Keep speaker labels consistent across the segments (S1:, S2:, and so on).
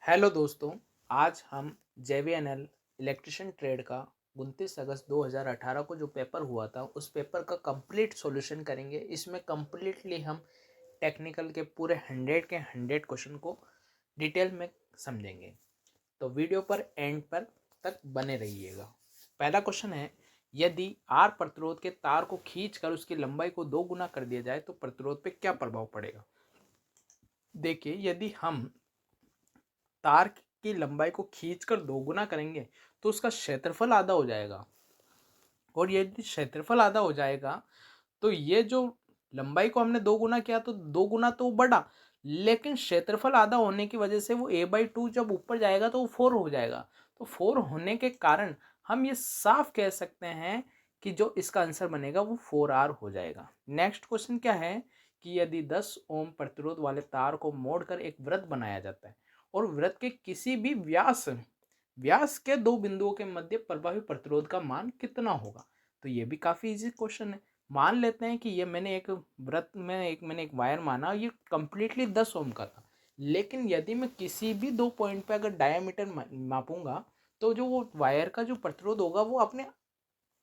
S1: Hello दोस्तों, आज हम JVNL इलेक्ट्रिशियन ट्रेड का 29 अगस्त 2018 को जो पेपर हुआ था उस पेपर का कंप्लीट सॉल्यूशन करेंगे। इसमें कंप्लीटली हम टेक्निकल के पूरे 100 के 100 क्वेश्चन को डिटेल में समझेंगे। तो वीडियो पर एंड पर तक बने रहिएगा। पहला क्वेश्चन है, यदि R प्रतिरोध के तार को खींचकर उसकी लंबाई को 2 गुना कर दिया जाए तो प्रतिरोध पे क्या प्रभाव पड़ेगा। देखिए, यदि हम तार की लंबाई को खींचकर 2 गुना करेंगे तो उसका क्षेत्रफल आधा हो जाएगा, और यदि क्षेत्रफल आधा हो जाएगा तो ये जो लंबाई को हमने 2 गुना किया तो 2 गुना तो बढ़ा, लेकिन क्षेत्रफल आधा होने की वजह से वो a/2 जब ऊपर जाएगा तो वो 4 हो जाएगा। तो 4 होने के कारण हम ये साफ कह सकते हैं कि जो इसका आंसर बनेगा वो 4R हो जाएगा। नेक्स्ट क्वेश्चन क्या है कि यदि 10 ओम प्रतिरोध वाले तार को मोड़कर एक वृत्त बनाया जाता है और वृत्त के किसी भी व्यास व्यास के 2 बिंदुओं के मध्य प्रभावी प्रतिरोध का मान कितना होगा। तो ये भी काफी इजी क्वेश्चन है। मान लेते हैं कि ये मैंने एक वृत्त में मैंने एक वायर माना, ये कंप्लीटली 10 ओम का था, लेकिन यदि मैं किसी भी 2 पॉइंट पे अगर डायमीटर मापूंगा तो जो वो वायर का जो प्रतिरोध होगा वो अपने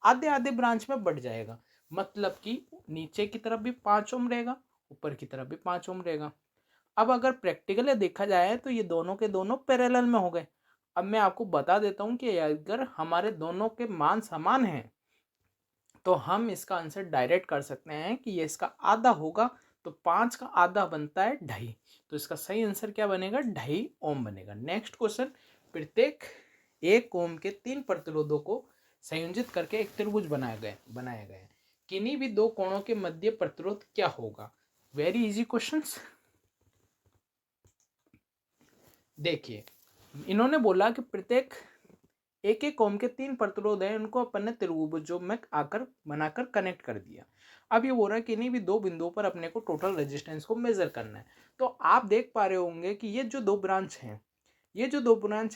S1: आधे आधे ब्रांच में बढ़ जाएगा। मतलब कि नीचे की तरफ भी 5 ओम रहेगा, ऊपर की तरफ भी 5 ओम रहेगा। अब अगर प्रैक्टिकली देखा जाए तो ये दोनों के दोनों पैरेलल में हो गए। अब मैं आपको बता देता हूं कि अगर हमारे दोनों के मान समान हैं तो हम इसका आंसर डायरेक्ट कर सकते हैं कि ये इसका आधा होगा। तो 5 का आधा बनता है 2.5, तो इसका सही आंसर क्या बनेगा, 2.5 ओम बनेगा। नेक्स्ट क्वेश्चन, प्रत्येक 1 ओम के 3 प्रतिरोधों को संयोजित करके एक त्रिभुज बनाया गया है। किन्हीं भी 2 कोणों के मध्य प्रतिरोध क्या होगा। Very easy questions. देखिए, इन्होंने बोला कि प्रत्येक 1 ओम के 3 प्रतिरोध हैं, उनको अपन ने त्रिभुजों में आकर बनाकर कनेक्ट कर दिया। अब ये बोल रहा है कि इन्हीं भी 2 बिंदुओं पर अपने को टोटल रेजिस्टेंस को मेजर करना है। तो आप देख पा रहे होंगे कि ये जो 2 ब्रांच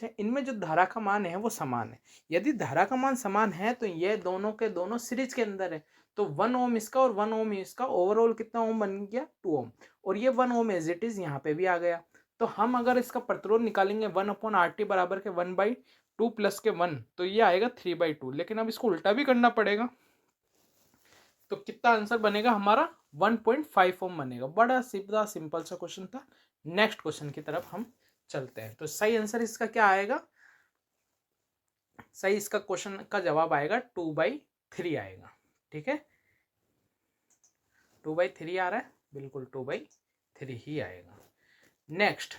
S1: हैं, इनमें जो धारा का मान है वो समान है। यदि धारा का मान समान है तो ये दोनों के दोनों सीरीज के अंदर है। तो 1 ओम इसका और 1 ओम इसका, ओवरऑल कितना ओम बन गया, 2 ओम। और ये 1 ओम एज इट इज यहाँ पे भी आ गया। तो हम अगर इसका प्रतिरोध निकालेंगे 1/RT बराबर के 1/2 प्लस के 1, तो ये आएगा 3/2। लेकिन अब इसको उल्टा भी करना पड़ेगा, तो कितना आंसर बनेगा हमारा, 1.5 ओम बनेगा। बड़ा सीधा सिंपल सा क्वेश्चन था। नेक्स्ट क्वेश्चन की तरफ हम चलते हैं। तो सही आंसर इसका क्या आएगा, सही इसका क्वेश्चन का जवाब आएगा 2/3 आएगा। ठीक है, 2/3 आ रहा है, बिल्कुल 2/3 ही आएगा। नेक्स्ट,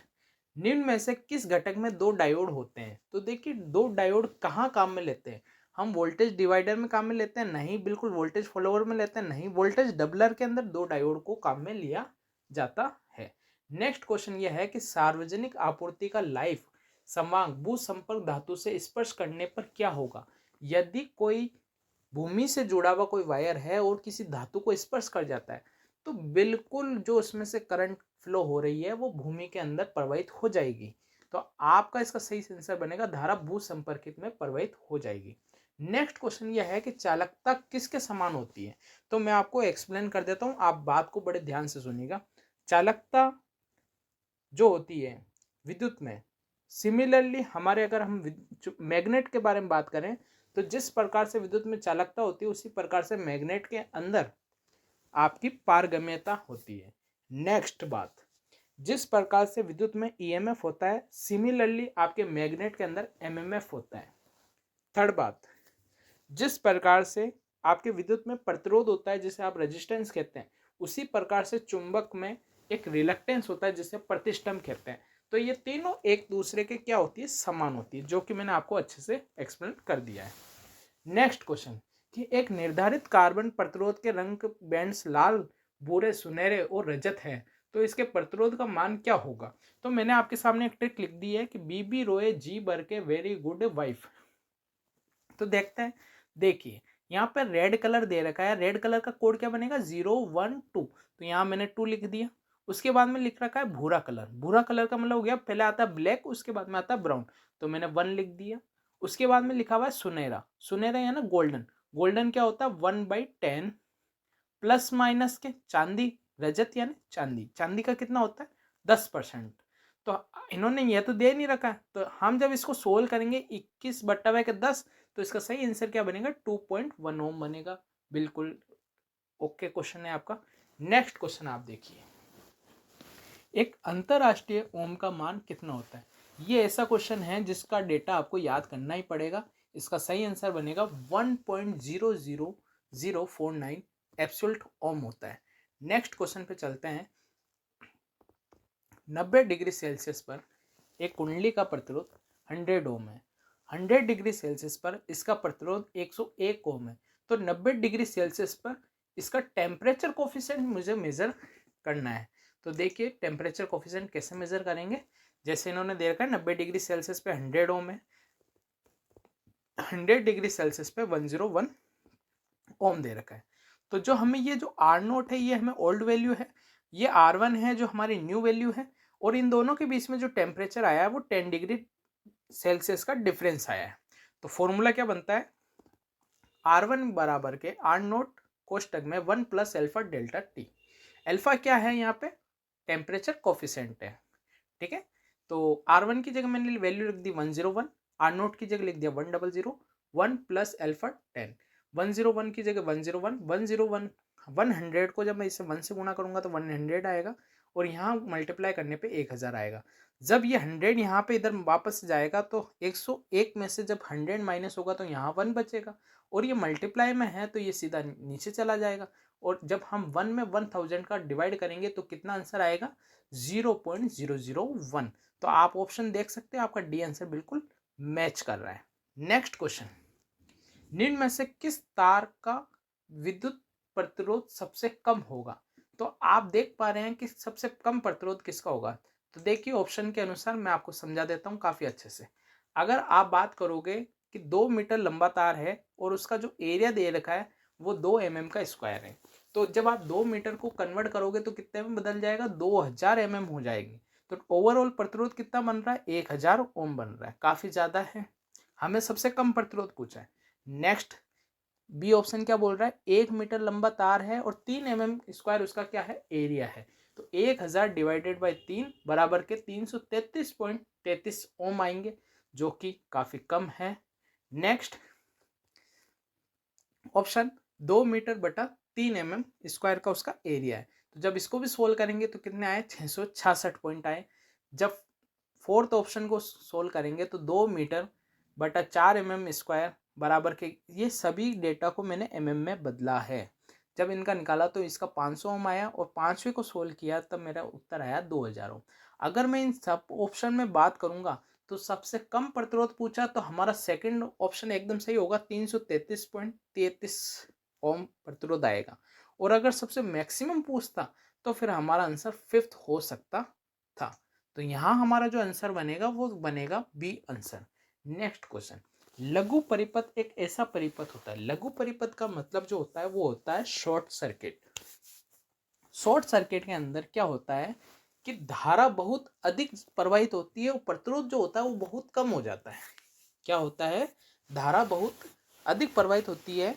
S1: निम्न में से किस घटक में 2 डायोड होते हैं। तो देखिए, 2 डायोड कहाँ काम में लेते हैं, हम वोल्टेज डिवाइडर में काम में लेते हैं, नहीं। बिल्कुल वोल्टेज फॉलोअर में लेते हैं, नहीं। वोल्टेज डबलर के अंदर 2 डायोड को काम में लिया जाता है। नेक्स्ट क्वेश्चन यह है कि सार्वजनिक आपूर्ति का लाइफ संवाहक भू संपर्क धातु से स्पर्श करने पर क्या होगा। यदि कोई भूमि से जुड़ा हुआ कोई वायर है और किसी धातु को स्पर्श कर जाता है तो बिल्कुल जो उसमें से करंट फ्लो हो रही है वो भूमि के अंदर प्रवाहित हो जाएगी। तो आपका इसका सही आंसर बनेगा, धारा भू संपर्कित में प्रवाहित हो जाएगी। नेक्स्ट क्वेश्चन यह है कि चालकता किसके समान होती है। तो मैं आपको एक्सप्लेन कर देता हूं, आप बात को बड़े ध्यान से सुनिएगा। चालकता जो होती है विद्युत में, सिमिलरली हमारे अगर हम मैग्नेट के बारे में बात करें तो जिस प्रकार से विद्युत में चालकता होती है उसी प्रकार से मैग्नेट के अंदर आपकी पारगम्यता होती है। नेक्स्ट बात, जिस प्रकार से विद्युत में ईएमएफ होता है सिमिलरली आपके मैग्नेट के अंदर एमएमएफ होता है। थर्ड बात, जिस प्रकार से आपके विद्युत में प्रतिरोध होता है जिसे आप रेजिस्टेंस कहते हैं, उसी प्रकार से चुंबक में एक रिलक्टेंस होता है जिसे प्रतिष्ठम कहते हैं। तो ये तीनों एक दूसरे के क्या होती है, समान होती है, जो कि मैंने आपको अच्छे से एक्सप्लेन कर दिया है। नेक्स्ट क्वेश्चन, कि एक निर्धारित कार्बन प्रतिरोध के रंग बैंड्स लाल, भूरे, सुनहरे और रजत है, तो इसके प्रतिरोध का मान क्या होगा। तो मैंने आपके सामने एक ट्रिक लिख दी है कि बीबी रोए जी बर के वेरी गुड वाइफ। तो देखते हैं, देखिए यहाँ पर रेड कलर दे रखा है, रेड कलर का कोड क्या बनेगा, 012। तो यहाँ मैंने 2 लिख दिया। उसके बाद में लिख रखा है भूरा कलर, भूरा कलर का मतलब हो गया पहले आता है ब्लैक, उसके बाद में आता है ब्राउन, तो मैंने 1 लिख दिया। उसके बाद में लिखा हुआ है सुनहरा, सुनहरा या ना गोल्डन, गोल्डन क्या होता है 1/10 प्लस माइनस के, चांदी, रजत यानी चांदी, चांदी का कितना होता है 10%। तो इन्होंने ये तो दे नहीं रखा है, तो हम जब इसको सोल्व करेंगे 21/10, तो इसका सही आंसर क्या बनेगा, 2.1 ओम बनेगा। बिल्कुल ओके क्वेश्चन है आपका। नेक्स्ट क्वेश्चन आप देखिए, एक अंतरराष्ट्रीय ओम का मान कितना होता है। ये ऐसा क्वेश्चन है जिसका डेटा आपको याद करना ही पड़ेगा। इसका सही आंसर बनेगा 1.00049 एब्सोल्यूट ओम होता है। नेक्स्ट क्वेश्चन पे चलते हैं। 90 डिग्री सेल्सियस पर एक कुंडली का प्रतिरोध 100 ओम है। 100 डिग्री सेल्सियस पर इसका प्रतिरोध 101 ओम है। तो 90 डिग्री सेल्सियस पर इसका टेम्परेचर कोफिशिएंट मुझे मेजर करना है। तो देखिए टेम्परेचर कोफिशिएंट कैसे मेजर करेंगे। जैसे इन्होंने दे रखा है 90 डिग्री सेल्सियस पे 100 ओम है, 100 डिग्री सेल्सियस पे 101 ओम दे रखा है। तो जो हमें ये जो R0 है ये हमें ओल्ड वैल्यू है, ये R1 है जो हमारी न्यू वैल्यू है, और इन दोनों के बीच में जो टेम्परेचर आया है वो 10 डिग्री सेल्सियस का डिफरेंस आया है। तो फॉर्मूला क्या बनता है, R1 बराबर के R0 कोष्टक में 1 plus alpha delta T. Alpha क्या है यहाँ पे, टेम्परेचर कोफिशिएंट है, ठीक है। तो R1 की जगह मैंने वैल्यू लिख दी 101, R0 की जगह लिख दिया 100, 1 प्लस एल्फा 10, 101 की जगह 101, 101 100 को जब मैं इसे 1 से गुणा करूंगा तो 100 आएगा, और यहाँ मल्टीप्लाई करने पे 1000 आएगा। जब ये 100 यहाँ पे इधर वापस जाएगा तो 101 में से जब 100 माइनस होगा तो यहाँ 1 बचेगा, और ये मल्टीप्लाई में है तो ये सीधा नीचे चला जाएगा, और जब हम 1 में 1000 का डिवाइड करेंगे तो कितना आंसर आएगा, 0.001। तो आप ऑप्शन देख सकते हैं, आपका डी आंसर बिल्कुल मैच कर रहा है। नेक्स्ट क्वेश्चन, निम्न में से किस तार का विद्युत प्रतिरोध सबसे कम होगा। तो आप देख पा रहे हैं कि सबसे कम प्रतिरोध किसका होगा। तो देखिए ऑप्शन के अनुसार मैं आपको समझा देता हूँ काफी अच्छे से। अगर आप बात करोगे कि 2 मीटर लंबा तार है और उसका जो एरिया दे रखा है वो 2 mm का स्क्वायर है, तो जब आप 2 मीटर को कन्वर्ट करोगे तो कितने में बदल जाएगा, 2000 mm हो जाएगी। तो ओवरऑल प्रतिरोध कितना बन रहा है, 1000 ओम बन रहा है, काफी ज्यादा है। हमें सबसे कम प्रतिरोध पूछा है। नेक्स्ट बी ऑप्शन क्या बोल रहा है, 1 मीटर लंबा तार है और 3 mm स्क्वायर उसका क्या है, एरिया है। तो 1000 डिवाइडेड बाई 3 बराबर के 333.33 ओम आएंगे, जो कि काफी कम है। नेक्स्ट ऑप्शन 2 मीटर बटा 3 mm स्क्वायर का उसका एरिया है। तो जब इसको भी सोल्व करेंगे तो कितने आए, 666 पॉइंट आए। जब फोर्थ ऑप्शन को सोल्व करेंगे तो 2 मीटर बटा 4 mm स्क्वायर बराबर के, ये सभी डेटा को मैंने mm में बदला है। जब इनका निकाला तो इसका 500 ओम आया, और पांचवे को सोल्व किया तब मेरा उत्तर आया 2000 ओम। अगर मैं इन सब ऑप्शन में बात करूंगा तो सबसे कम प्रतिरोध पूछा तो हमारा सेकंड ऑप्शन एकदम सही होगा, 333.33 ओम प्रतिरोध आएगा। और अगर सबसे मैक्सिमम पूछता तो फिर हमारा आंसर फिफ्थ हो सकता था। तो यहाँ हमारा जो आंसर बनेगा वो बनेगा बी आंसर। नेक्स्ट क्वेश्चन, लघु परिपथ एक ऐसा परिपथ होता है, लघु परिपथ का मतलब जो होता है वो होता है शॉर्ट सर्किट। शॉर्ट सर्किट के अंदर क्या होता है कि धारा बहुत अधिक प्रवाहित होती है और प्रतिरोध जो होता है वो बहुत कम हो जाता है। क्या होता है, धारा बहुत अधिक प्रवाहित होती है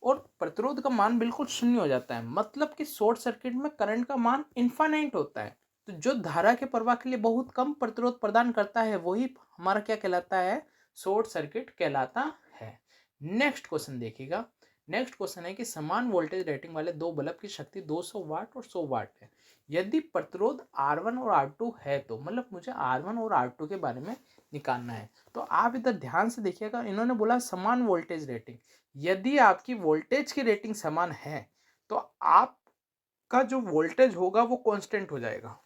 S1: और प्रतिरोध का मान बिल्कुल शून्य हो जाता है। मतलब कि शॉर्ट सर्किट में करंट का मान इनफाइनाइट होता है। तो जो धारा के प्रवाह के लिए बहुत कम प्रतिरोध प्रदान करता है वही हमारा क्या कहलाता है, शॉर्ट सर्किट कहलाता है। नेक्स्ट क्वेश्चन देखिएगा। नेक्स्ट क्वेश्चन है कि समान वोल्टेज रेटिंग वाले दो बल्ब की शक्ति 200 वाट और 100 वाट है। यदि प्रतिरोध R1 और R2 है तो मतलब मुझे R1 और R2 के बारे में निकालना है। तो आप इधर ध्यान से देखिएगा, इन्होंने बोला समान वोल्टेज रेटिंग। यदि आपकी वोल्टेज की रेटिंग समान है तो आपका जो वोल्टेज होगा वो कांस्टेंट हो जाएगा।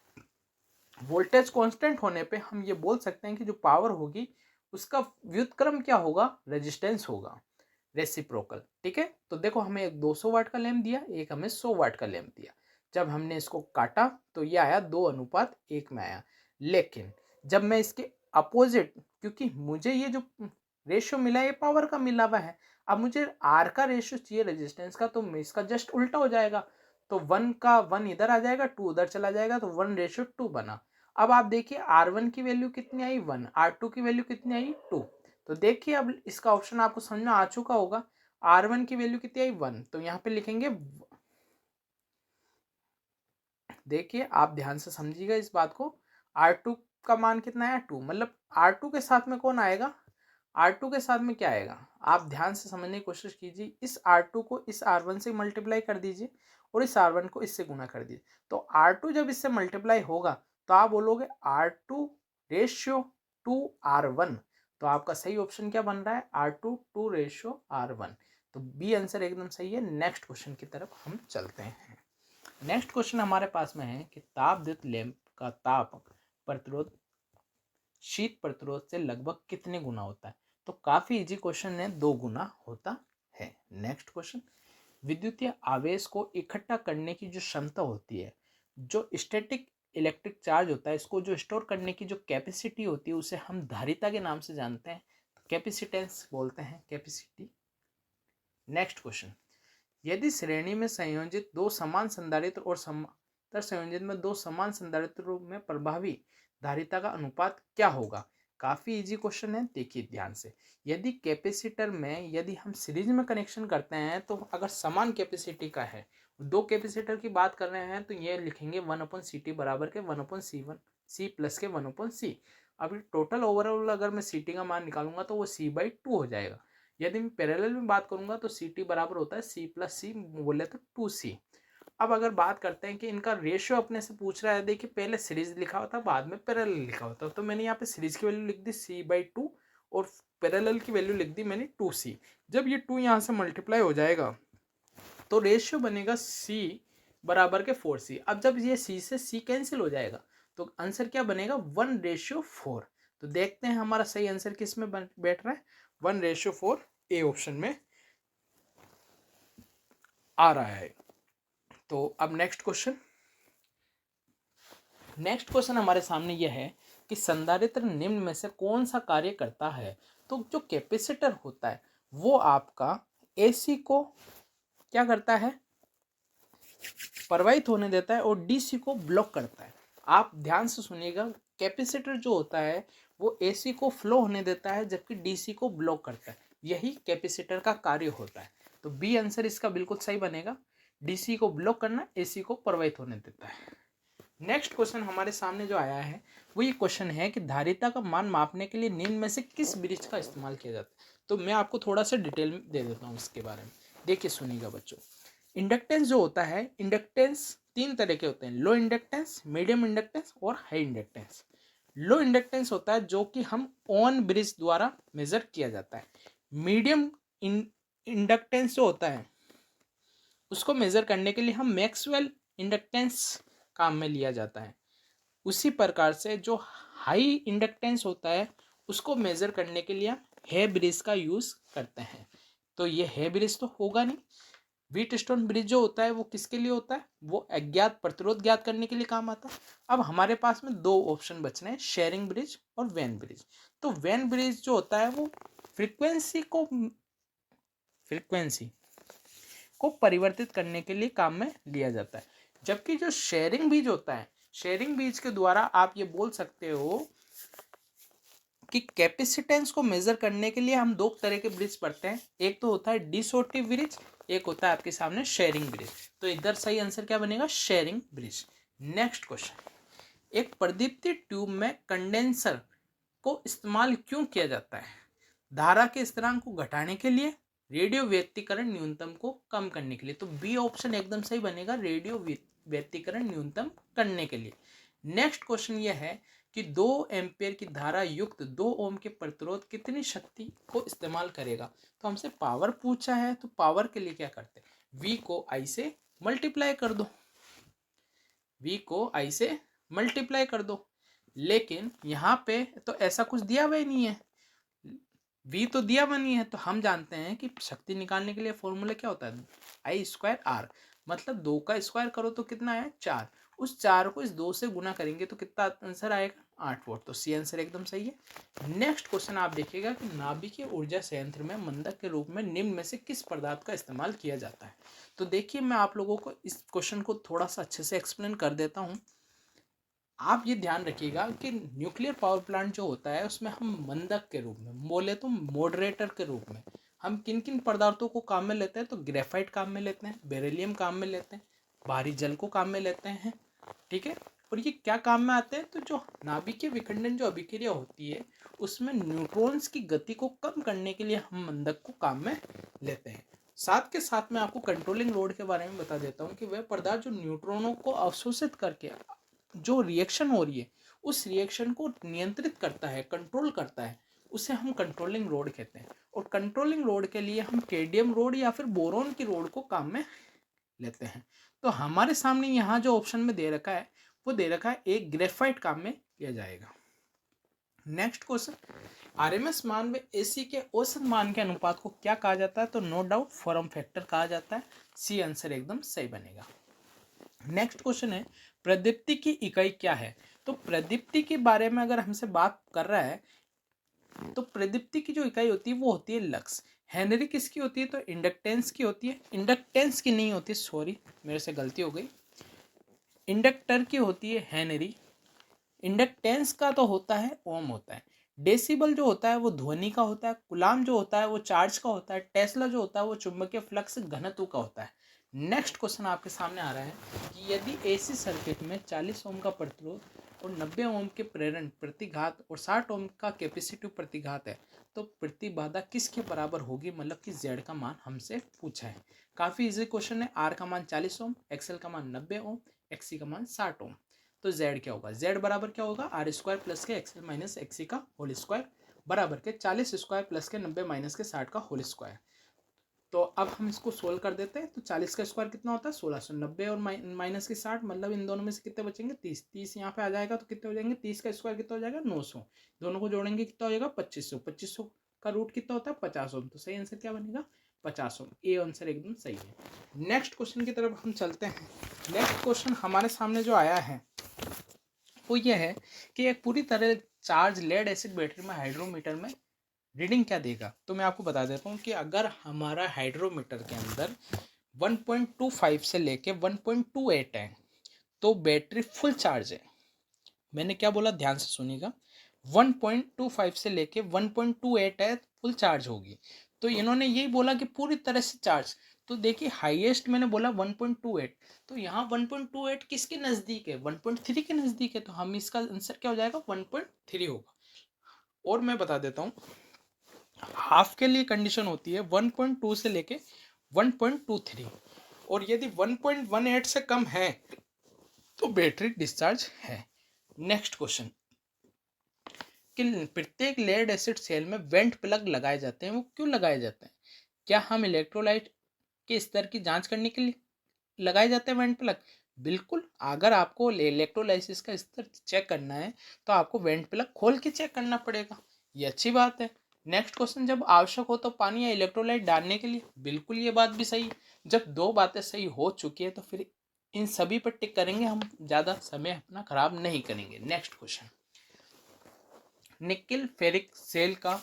S1: वोल्टेज कांस्टेंट होने पे हम ये बोल सकते हैं कि जो पावर होगी उसका व्युत्क्रम क्या होगा, रेजिस्टेंस होगा, रेसिप्रोकल। ठीक है, तो देखो हमें एक 200 वाट का लैंप दिया, एक हमें 100 वाट का लैंप दिया। जब हमने इसको काटा तो ये आया 2:1 में आया। लेकिन जब मैं इसके अपोजिट, क्योंकि मुझे ये जो रेशियो मिला है ये पावर का मिला हुआ है, अब मुझे आर का रेशियो चाहिए रेजिस्टेंस का, तो इसका जस्ट उल्टा हो जाएगा। तो 1 का 1 इधर आ जाएगा, 2 उधर चला जाएगा, तो 1:2 बना। अब आप देखिए R1 की वैल्यू कितनी आई 1, R2 की वैल्यू कितनी आई 2। तो देखिए अब इसका ऑप्शन आपको समझ में आ चुका होगा। R1 की वैल्यू कितनी आई 1, तो यहाँ पे लिखेंगे, देखिए आप ध्यान से समझिएगा इस बात को। R2 का मान कितना है 2, मतलब R2 के साथ में कौन आएगा, R2 के साथ में क्या आएगा, आप ध्यान से समझने की कोशिश कीजिए। इस R2 को इस R1 से मल्टीप्लाई कर दीजिए और इस R1 को इससे गुना कर दीजिए। तो R2 जब इससे मल्टीप्लाई होगा तो आप बोलोगे R2 रेशियो टू R1। तो आपका सही ऑप्शन क्या बन रहा है, R2 टू रेशियो R1। तो बी आंसर एकदम सही है। नेक्स्ट क्वेश्चन की तरफ हम चलते हैं। नेक्स्ट क्वेश्चन हमारे पास में है कि तापदीप्त लैंप का ताप प्रतिरोध शीत प्रतिरोध से लगभग कितने गुना होता है। तो काफी इजी क्वेश्चन है, 2 गुना होता है। नेक्स्ट क्वेश्चन, विद्युतीय आवेश को इकट्ठा करने की जो क्षमता होती है, जो स्टैटिक इलेक्ट्रिक चार्ज होता है, इसको जो स्टोर करने की जो कैपेसिटी होती है उसे हम धारिता के नाम से जानते हैं, कैपेसिटेंस बोलते हैं, कैपेसिटी। नेक्स्ट क्वेश्चन, यदि श्रेणी में संयोजित दो समान संधारित्र और समांतर संयोजित में दो समान संधारित्र में प्रभावी धारिता का अनुपात क्या होगा। काफी इजी क्वेश्चन है, देखिए ध्यान से। यदि कैपेसिटर में यदि हम सीरीज में कनेक्शन करते हैं तो अगर समान कैपेसिटी का है, दो कैपेसिटर की बात कर रहे हैं, तो ये लिखेंगे 1/CT बराबर के 1/C1 C प्लस के 1/C। अब टोटल ओवरऑल अगर मैं CT का मान निकालूंगा तो वो C/2 हो जाएगा। यदि मैं पैरेलल में बात करूंगा तो CT बराबर होता है C प्लस C, बोले तो 2C। अब अगर बात करते हैं कि इनका रेशियो अपने से पूछ रहा है, देखिए पहले सीरीज लिखा होता बाद में पैरेलल लिखा होता, तो मैंने यहाँ पे सीरीज की वैल्यू लिख दी C/2 और पैरेलल की वैल्यू लिख दी मैंने 2C। जब ये 2 यहाँ से मल्टीप्लाई हो जाएगा तो रेशियो बनेगा C बराबर के 4C। अब जब ये C से C कैंसिल हो जाएगा तो आंसर क्या बनेगा 1/4। तो देखते हैं हमारा सही आंसर किस में बैठ रहा है, 1/4 ए ऑप्शन में आ रहा है। तो अब नेक्स्ट क्वेश्चन हमारे सामने यह है कि संधारित्र निम्न में से कौन सा कार्य करता है। तो जो कैपेसिटर होता है वो आपका AC को क्या करता है, प्रवाहित होने देता है और DC को ब्लॉक करता है। आप ध्यान से सुनिएगा, कैपेसिटर जो होता है वो AC को फ्लो होने देता है जबकि DC को ब्लॉक करता है, यही कैपेसिटर का कार्य होता है। तो बी आंसर इसका बिल्कुल सही बनेगा, DC को ब्लॉक करना, AC को प्रवाहित होने देता है। नेक्स्ट क्वेश्चन हमारे सामने जो आया है वो ये क्वेश्चन है कि धारिता का मान मापने के लिए निम्न में से किस ब्रिज का इस्तेमाल किया जाता है। तो मैं आपको थोड़ा सा डिटेल में दे देता हूँ इसके बारे में, देखिए सुनिएगा बच्चों। इंडक्टेंस जो होता है, इंडक्टेंस 3 तरह के होते हैं, लो इंडक्टेंस, मीडियम इंडक्टेंस और हाई इंडक्टेंस। लो इंडक्टेंस होता है जो कि हम ऑन ब्रिज द्वारा मेजर किया जाता है। मीडियम इंडक्टेंस जो होता है उसको मेजर करने के लिए हम मैक्सवेल इंडक्टेंस काम में लिया जाता है। उसी प्रकार से जो हाई इंडक्टेंस होता है उसको मेजर करने के लिए हम हे ब्रिज का यूज करते हैं। तो ये हे ब्रिज तो होगा नहीं। व्हीटस्टोन ब्रिज जो होता है वो किसके लिए होता है, वो अज्ञात प्रतिरोध ज्ञात करने के लिए काम आता है। अब हमारे पास में 2 ऑप्शन बच रहे हैं, शेयरिंग ब्रिज और वेन ब्रिज। तो वेन ब्रिज जो होता है वो फ्रीक्वेंसी को परिवर्तित करने के लिए काम में लिया जाता है। जबकि जो शेयरिंग ब्रिज होता है, शेयरिंग ब्रिज के द्वारा आप ये बोल सकते हो कि कैपेसिटेंस को मेजर करने के लिए हम 2 तरह के ब्रिज पढ़ते हैं, एक तो होता है डिसोर्टिव ब्रिज, एक होता है आपके सामने शेयरिंग ब्रिज। तो इधर सही आंसर क्या बनेगा, शेयरिंग ब्रिज। नेक्स्ट क्वेश्चन, एक प्रदीप्ति ट्यूब में कंडेंसर को इस्तेमाल क्यों किया जाता है। धारा के स्थिरांक को घटाने के लिए, रेडियो व्यतिकरण न्यूनतम को कम करने के लिए। तो बी ऑप्शन एकदम सही बनेगा, रेडियो व्यतिकरण न्यूनतम करने के लिए। नेक्स्ट क्वेश्चन यह है कि 2 एम्पियर की धारा युक्त 2 ओम के प्रतिरोध कितनी शक्ति को इस्तेमाल करेगा। तो हमसे पावर पूछा है, तो पावर के लिए क्या करते हैं, V को I से मल्टीप्लाई कर दो, V को I से मल्टीप्लाई कर दो। लेकिन यहाँ पे तो ऐसा कुछ दिया हुआ ही नहीं है, V तो दिया हुआ नहीं है। तो हम जानते हैं कि शक्ति निकालने के लिए फॉर्मूला क्या होता है, I²R, मतलब 2 का स्क्वायर करो तो कितना है 4, उस 4 को इस 2 से गुना करेंगे तो कितना आंसर आएगा 8 वोल्ट। तो सी आंसर एकदम सही है। नेक्स्ट क्वेश्चन आप देखिएगा कि नाभिकीय ऊर्जा संयंत्र में मंदक के रूप में निम्न में से किस पदार्थ का इस्तेमाल किया जाता है। तो देखिए मैं आप लोगों को इस क्वेश्चन को थोड़ा सा अच्छे से एक्सप्लेन कर देता हूँ। आप ये ध्यान रखिएगा कि न्यूक्लियर पावर प्लांट जो होता है उसमें हम मंदक के रूप में, बोले तो मॉडरेटर के रूप में हम किन किन पदार्थों को काम में लेते हैं। तो ग्रेफाइट काम में लेते हैं, बेरिलियम काम में लेते हैं, भारी जल को काम में लेते हैं, ठीक है। और ये क्या काम में आते हैं, तो जो नाभिकीय विखंडन जो अभिक्रिया होती है उसमें न्यूट्रॉन्स की गति को कम करने के लिए हम मंदक को काम में लेते हैं। साथ के साथ मैं आपको कंट्रोलिंग लोड के बारे में बता देता हूँ कि वह पदार्थ जो न्यूट्रॉनों को अवशोषित करके जो रिएक्शन हो रही है उस रिएक्शन को नियंत्रित करता है, कंट्रोल करता है, उसे हम कंट्रोलिंग रोड कहते हैं। और कंट्रोलिंग रोड के लिए हम केडियम रोड या फिर बोरोन की रोड को काम में लेते हैं। तो हमारे सामने यहाँ जो ऑप्शन में दे रखा है वो दे रखा है एक ग्रेफाइट काम में लिया जाएगा। नेक्स्ट क्वेश्चन, आरएमएस मान व एसी के औसत मान के अनुपात को क्या कहा जाता है, तो नो डाउट फॉर्म फैक्टर कहा जाता है। सी आंसर एकदम सही बनेगा। नेक्स्ट क्वेश्चन है प्रदीप्ति की इकाई क्या है, तो प्रदीप्ति के बारे में अगर हमसे बात कर रहा है तो प्रदीप्ति की जो इकाई होती है वो होती है लक्स। हेनरी किसकी होती है, तो इंडक्टेंस की होती है, इंडक्टेंस की नहीं होती, सॉरी मेरे से गलती हो गई, इंडक्टर की होती है हेनरी। इंडक्टेंस का तो होता है ओम होता है। डेसिबल जो होता है वो ध्वनि का होता है। कुलाम जो होता है वो चार्ज का होता है। टेस्ला जो होता है वो चुंबकीय फ्लक्स घनत्व का होता है। नेक्स्ट क्वेश्चन आपके सामने आ रहा है कि यदि एसी सर्किट में 40 ओम का प्रतिरोध और 90 ओम के प्रेरण प्रतिघात और 60 ओम का कैपेसिटिव प्रतिघात है तो प्रतिबाधा किसके बराबर होगी, मतलब कि जेड का मान हमसे पूछा है। काफी इजी क्वेश्चन है। आर का मान 40 ओम, एक्सएल का मान 90 ओम, एक्सी का मान 60 ओम। तो z क्या होगा, z बराबर क्या होगा, आर स्क्वायर प्लस के एक्सएल माइनस एक्सी का होल स्क्वायर बराबर के 40 स्क्वायर प्लस के 90 माइनस के 60 का होल स्क्वायर। तो अब हम इसको सोल्व कर देते हैं। तो 40 का स्क्वायर कितना होता है 1690 और माइनस के 60, मतलब इन दोनों में से कितने बचेंगे 30। 30 यहाँ पे आ जाएगा तो कितने हो जाएंगे, 30 का स्क्वायर कितना हो जाएगा 900। दोनों को जोड़ेंगे कितना हो जाएगा 2500। 2500 का रूट कितना होता है 50 ओम। तो सही आंसर क्या बनेगा 50 ओम। ए आंसर एकदम सही है। नेक्स्ट क्वेश्चन की तरफ हम चलते हैं। नेक्स्ट क्वेश्चन हमारे सामने जो आया है वो ये है कि एक पूरी तरह चार्ज लेड एसिड बैटरी में हाइड्रोमीटर में रीडिंग क्या देगा। तो मैं आपको बता देता हूँ कि अगर हमारा हाइड्रोमीटर के अंदर 1.25 से लेके 1.28 है तो बैटरी फुल चार्ज है। मैंने क्या बोला ध्यान से सुनिएगा, 1.25 से लेके 1.28 है फुल चार्ज होगी। तो इन्होंने यही बोला कि पूरी तरह से चार्ज। तो देखिए हाईएस्ट मैंने बोला 1.28, तो यहाँ 1.28 किसके नज़दीक है 1.3 के नज़दीक है, तो हम इसका आंसर क्या हो जाएगा 1.3 होगा। और मैं बता देता हूँ हाफ के लिए कंडीशन होती है 1.2 से लेके 1.23, और यदि 1.18 से कम है तो बैटरी डिस्चार्ज है। नेक्स्ट क्वेश्चन, कि प्रत्येक लेड एसिड सेल में वेंट प्लग लगाए जाते हैं, वो क्यों लगाए जाते हैं, क्या हम इलेक्ट्रोलाइट के स्तर की जांच करने के लिए लगाए जाते हैं वेंट प्लग। बिल्कुल, अगर आपको इलेक्ट्रोलाइसिस का स्तर चेक करना है तो आपको वेंट प्लग खोल के चेक करना पड़ेगा, ये अच्छी बात है। नेक्स्ट क्वेश्चन, जब आवश्यक हो तो पानी या इलेक्ट्रोलाइट डालने के लिए, बिल्कुल ये बात भी सही। जब दो बातें सही हो चुकी है तो फिर इन सभी पर टिक करेंगे, हम ज़्यादा समय अपना खराब नहीं करेंगे। Next question, nickel ferric cell का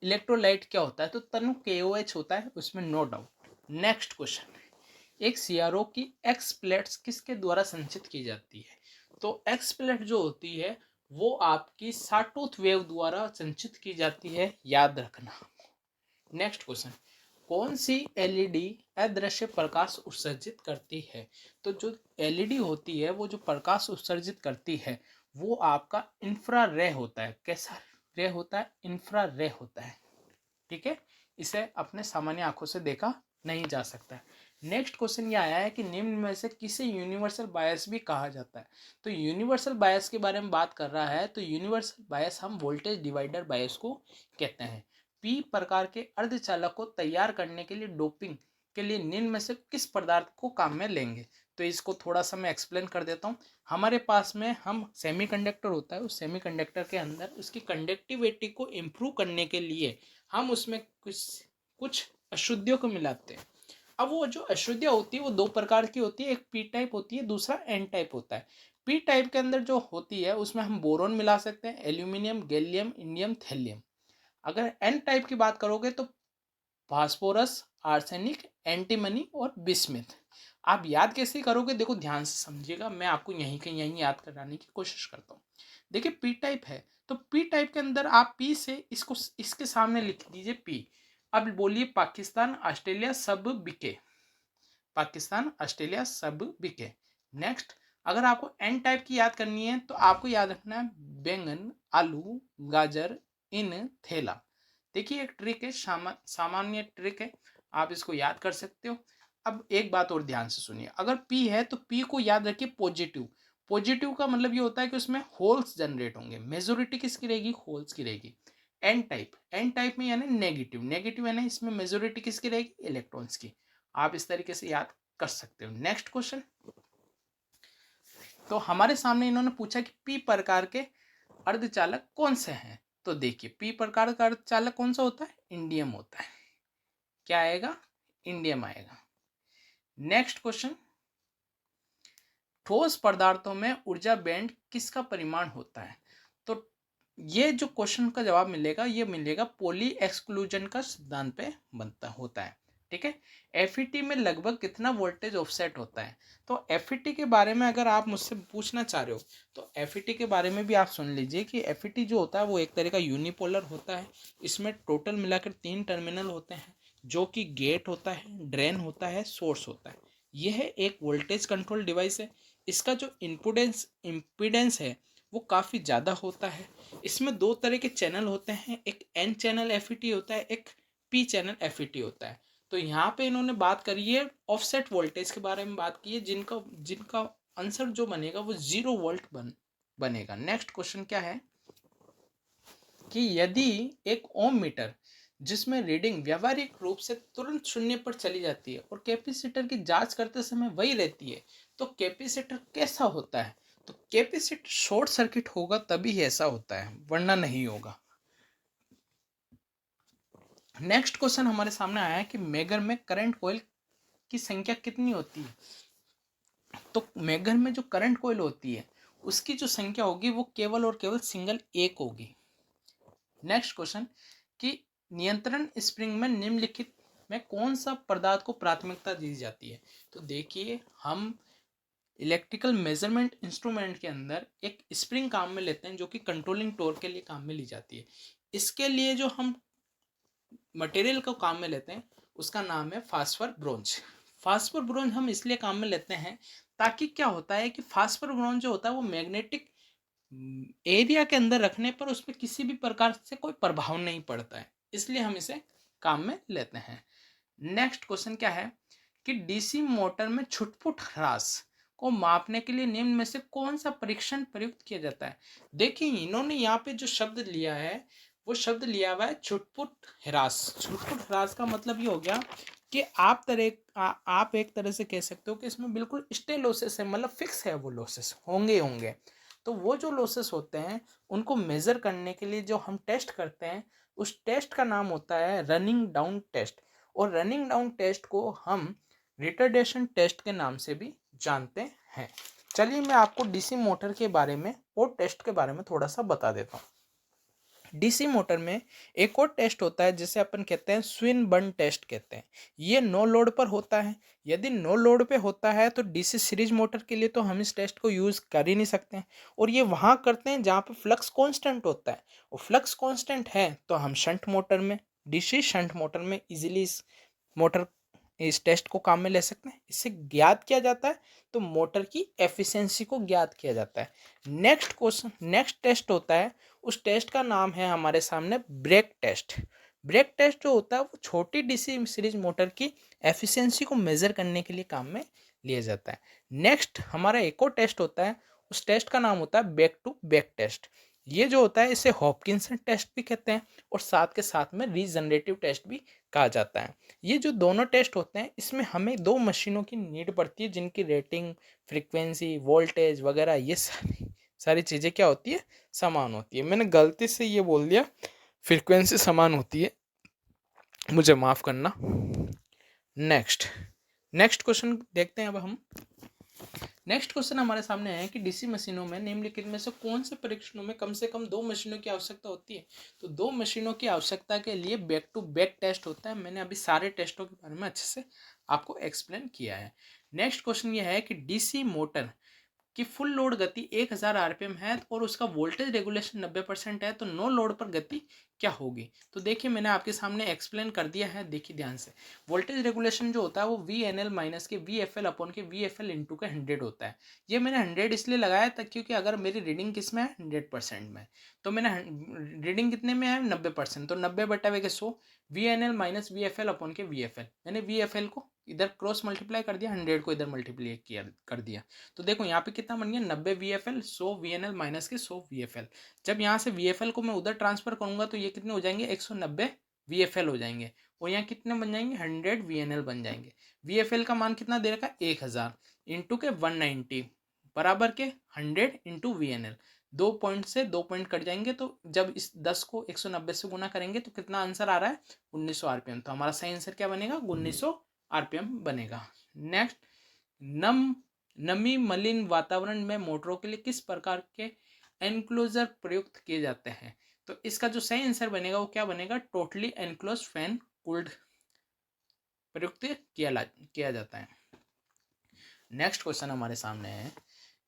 S1: इलेक्ट्रोलाइट क्या होता है, तो तनु KOH होता है उसमें नो डाउट। नेक्स्ट क्वेश्चन, एक CRO की एक्स प्लेट्स किसके द्वारा संचित की जाती है, तो एक्स प्लेट जो होती है वो आपकी साटूथ वेव द्वारा संचित की जाती है, याद रखना। नेक्स्ट क्वेश्चन, कौन सी LED अदृश्य प्रकाश उत्सर्जित करती है, तो जो LED होती है वो जो प्रकाश उत्सर्जित करती है वो आपका इंफ्रारेड होता है। कैसा रे होता है, इंफ्रारेड होता है, ठीक है। इसे अपने सामान्य आंखों से देखा नहीं जा सकता है। नेक्स्ट क्वेश्चन ये आया है कि निम्न में से किसे यूनिवर्सल बायस भी कहा जाता है, तो यूनिवर्सल बायस के बारे में बात कर रहा है तो यूनिवर्सल बायस हम वोल्टेज डिवाइडर बायस को कहते हैं। पी प्रकार के अर्धचालक को तैयार करने के लिए डोपिंग के लिए निम्न में से किस पदार्थ को काम में लेंगे, तो इसको थोड़ा सा मैं एक्सप्लेन कर देता हूँ। हमारे पास में हम सेमीकंडक्टर होता है, उस सेमीकंडक्टर के अंदर उसकी कंडक्टिविटी को इम्प्रूव करने के लिए हम उसमें कुछ अशुद्धियों को मिलाते हैं। अब वो जो अशुद्धियाँ होती है वो दो प्रकार की होती है, एक पी टाइप होती है, दूसरा एन टाइप होता है। पी टाइप के अंदर जो होती है उसमें हम बोरोन मिला सकते हैं, एल्यूमिनियम, गैलियम, इंडियम, थैलियम। अगर एन टाइप की बात करोगे तो फास्फोरस, आर्सेनिक, एंटीमनी और बिस्मिथ। आप याद कैसे करोगे, देखो ध्यान से समझिएगा, मैं आपको यहीं के यहीं याद कराने की कोशिश करता हूँ। देखिए पी टाइप है तो पी टाइप के अंदर आप पी से इसको इसके सामने लिख दीजिए पी। अब बोलिए पाकिस्तान ऑस्ट्रेलिया सब बिके, पाकिस्तान ऑस्ट्रेलिया सब बिके। नेक्स्ट, अगर आपको एन टाइप की याद करनी है तो आपको याद रखना है बैंगन, आलू, गाजर, इन, थैला। देखिए एक ट्रिक है, सामान्य ट्रिक है, आप इसको याद कर सकते हो। अब एक बात और ध्यान से सुनिए, अगर पी है तो पी को याद रखिए पॉजिटिव। पॉजिटिव का मतलब ये होता है कि उसमें होल्स जनरेट होंगे, मेजोरिटी किसकी रहेगी, होल्स की रहेगी। एन टाइप में यानी नेगेटिव, नेगेटिव यानी इसमें मेजोरिटी किसकी रहेगी, इलेक्ट्रॉन्स की। आप इस तरीके से याद कर सकते हो। नेक्स्ट क्वेश्चन, तो हमारे सामने इन्होंने पूछा कि पी प्रकार के अर्धचालक कौन से हैं। तो देखिए पी प्रकार का अर्धचालक कौन सा होता है, इंडियम होता है। क्या आएगा, इंडियम आएगा। नेक्स्ट क्वेश्चन, ठोस पदार्थों में ऊर्जा बैंड किसका परिमाण होता है। तो ये जो क्वेश्चन का जवाब मिलेगा, ये मिलेगा पॉली एक्सक्लूजन का सिद्धांत पे बनता होता है। ठीक है, एफईटी में लगभग कितना वोल्टेज ऑफसेट होता है। तो एफईटी के बारे में अगर आप मुझसे पूछना चाह रहे हो तो एफईटी के बारे में भी आप सुन लीजिए कि एफईटी जो होता है वो एक तरह का यूनिपोलर होता है। इसमें टोटल मिलाकर 3 टर्मिनल होते हैं, जो कि गेट होता है, ड्रेन होता है, सोर्स होता है। यह एक वोल्टेज कंट्रोल डिवाइस है। इसका जो इम्पीडेंस है वो काफ़ी ज़्यादा होता है। इसमें 2 तरह के चैनल होते हैं, एक एन चैनल एफईटी होता है, एक पी चैनल एफईटी होता है। तो यहाँ पे इन्होंने बात करी है ऑफसेट वोल्टेज के बारे में बात की है, जिनका जिनका आंसर जो बनेगा वो 0 वोल्ट बनेगा। नेक्स्ट क्वेश्चन क्या है कि यदि एक ओम मीटर जिसमें रीडिंग व्यावहारिक रूप से तुरंत शून्य पर चली जाती है और कैपेसिटर की जांच करते समय वही रहती है, तो कैपेसिटर कैसा होता है। तो कैपेसिटर शॉर्ट सर्किट होगा तभी ऐसा होता है, वरना नहीं होगा। नेक्स्ट क्वेश्चन हमारे सामने आया है कि मेगर में करंट कॉइल की संख्या कितनी होती है। तो मेगर में जो करंट कॉइल होती है उसकी जो संख्या होगी वो केवल और केवल सिंगल एक होगी। नेक्स्ट क्वेश्चन कि नियंत्रण स्प्रिंग में निम्नलिखित में कौन सा पदार्थ को प्राथमिकता दी जाती है। तो देखिए हम इलेक्ट्रिकल मेजरमेंट इंस्ट्रूमेंट के अंदर एक स्प्रिंग काम में लेते हैं जो कि कंट्रोलिंग टॉर्क के लिए काम में ली जाती है। इसके लिए जो हम मटेरियल को काम में लेते हैं उसका नाम है फास्फर ब्रोंज। फास्फर ब्रोंज हम इसलिए काम में लेते हैं ताकि क्या होता है कि फास्फर ब्रोंज जो होता है वो मैग्नेटिक एरिया के अंदर रखने पर उस पर किसी भी प्रकार से कोई प्रभाव नहीं पड़ता है, इसलिए हम इसे काम में लेते हैं। नेक्स्ट क्वेश्चन क्या है कि डीसी मोटर में छुटपुट ह्रास को मापने के लिए निम्न में से कौन सा परीक्षण प्रयुक्त किया जाता है। देखिए इन्होंने यहाँ पे जो शब्द लिया है वो शब्द लिया हुआ है छुटपुट ह्रास। छुटपुट ह्रास का मतलब ये हो गया कि आप एक तरह से कह सकते हो कि इसमें बिल्कुल स्टे लॉसेस है, मतलब फिक्स है, वो लॉसेस होंगे। तो वो जो लॉसेस होते हैं उनको मेज़र करने के लिए जो हम टेस्ट करते हैं उस टेस्ट का नाम होता है रनिंग डाउन टेस्ट। और रनिंग डाउन टेस्ट को हम रिटार्डेशन टेस्ट के नाम से भी जानते हैं। चलिए मैं आपको डीसी मोटर के बारे में और टेस्ट के बारे में थोड़ा सा बता देता हूँ। डीसी मोटर में एक और टेस्ट होता है जिसे अपन कहते हैं स्विनबर्न टेस्ट कहते हैं। ये नो लोड पर होता है। यदि नो लोड पे होता है तो डीसी सीरीज मोटर के लिए तो हम इस टेस्ट को यूज़ कर ही नहीं सकते हैं। और ये वहाँ करते हैं जहाँ पे फ्लक्स कांस्टेंट होता है, और फ्लक्स कांस्टेंट है तो हम शंट मोटर में, डीसी शंट मोटर में इजीली इस टेस्ट को काम में ले सकते हैं। इससे ज्ञात किया जाता है तो मोटर की एफिशिएंसी को ज्ञात किया जाता है। नेक्स्ट टेस्ट होता है, उस टेस्ट का नाम है हमारे सामने ब्रेक टेस्ट। ब्रेक टेस्ट जो होता है वो छोटी डीसी सीरीज मोटर की एफिशिएंसी को मेजर करने के लिए काम में लिया जाता है। नेक्स्ट हमारा एक और टेस्ट होता है, उस टेस्ट का नाम होता है बैक टू बैक टेस्ट। ये जो होता है इसे हॉपकिंसन टेस्ट भी कहते हैं और साथ के साथ में रीजनरेटिव टेस्ट भी कहा जाता है। ये जो दोनों टेस्ट होते हैं इसमें हमें 2 मशीनों की नीड पड़ती है जिनकी रेटिंग, फ्रीक्वेंसी, वोल्टेज वगैरह ये सारी चीज़ें क्या होती है, समान होती है। मैंने गलती से ये बोल दिया फ्रीक्वेंसी समान होती है, मुझे माफ़ करना। नेक्स्ट क्वेश्चन देखते हैं अब हम। नेक्स्ट क्वेश्चन हमारे सामने है कि डीसी मशीनों में निम्नलिखित में से कौन से परीक्षणों में कम से कम 2 मशीनों की आवश्यकता होती है। तो 2 मशीनों की आवश्यकता के लिए बैक टू बैक टेस्ट होता है। मैंने अभी सारे टेस्टों के बारे में अच्छे से आपको एक्सप्लेन किया है। नेक्स्ट क्वेश्चन ये है कि डीसी मोटर कि फुल लोड गति 1000 आरपीएम है और उसका वोल्टेज रेगुलेशन 90% है, तो नो लोड पर गति क्या होगी। तो देखिए मैंने आपके सामने एक्सप्लेन कर दिया है, देखिए ध्यान से। वोल्टेज रेगुलेशन जो होता है वो वी एन एल माइनस के वी एफ एल अपॉन के वी एफ एल इंटू के 100 होता है। ये मैंने 100 इसलिए लगाया था क्योंकि अगर मेरी रीडिंग किस में है 100% में, तो मैंने रीडिंग कितने में है 90%, तो 90/100 V N L minus V F L upon के वी एफ एल। मैंने वी एफ एल को इधर क्रॉस मल्टीप्लाई कर दिया, 100 को इधर मल्टीप्लाई किया कर दिया, तो देखो यहाँ पे कितना बन गया 90 V F L 100 V N L minus के 100 वी एफ एल। जब यहाँ से वी एफ एल को मैं उधर ट्रांसफर करूंगा तो ये कितने हो जाएंगे 190 वी एफ एल हो जाएंगे, और यहाँ कितने बन जाएंगे 100 वी एन एल बन जाएंगे। वी एफ एल का मान कितना दे रखा है 1000 इंटू के 190 बराबर के 100 into V N L. 2 point से 2 पॉइंट कट जाएंगे, तो जब इस 10 को 190 से गुना करेंगे तो कितना आंसर आ रहा है 1900 आरपीएम। तो हमारा सही आंसर क्या बनेगा 1900 आरपीएम बनेगा। नेक्स्ट, नमी मलिन वातावरण में मोटरों के लिए किस प्रकार के एनक्लोजर प्रयुक्त किए जाते हैं। तो इसका जो सही आंसर बनेगा वो क्या बनेगा, टोटली एनक्लोज फैन कूल्ड प्रयुक्त किया जाता है। नेक्स्ट क्वेश्चन हमारे सामने है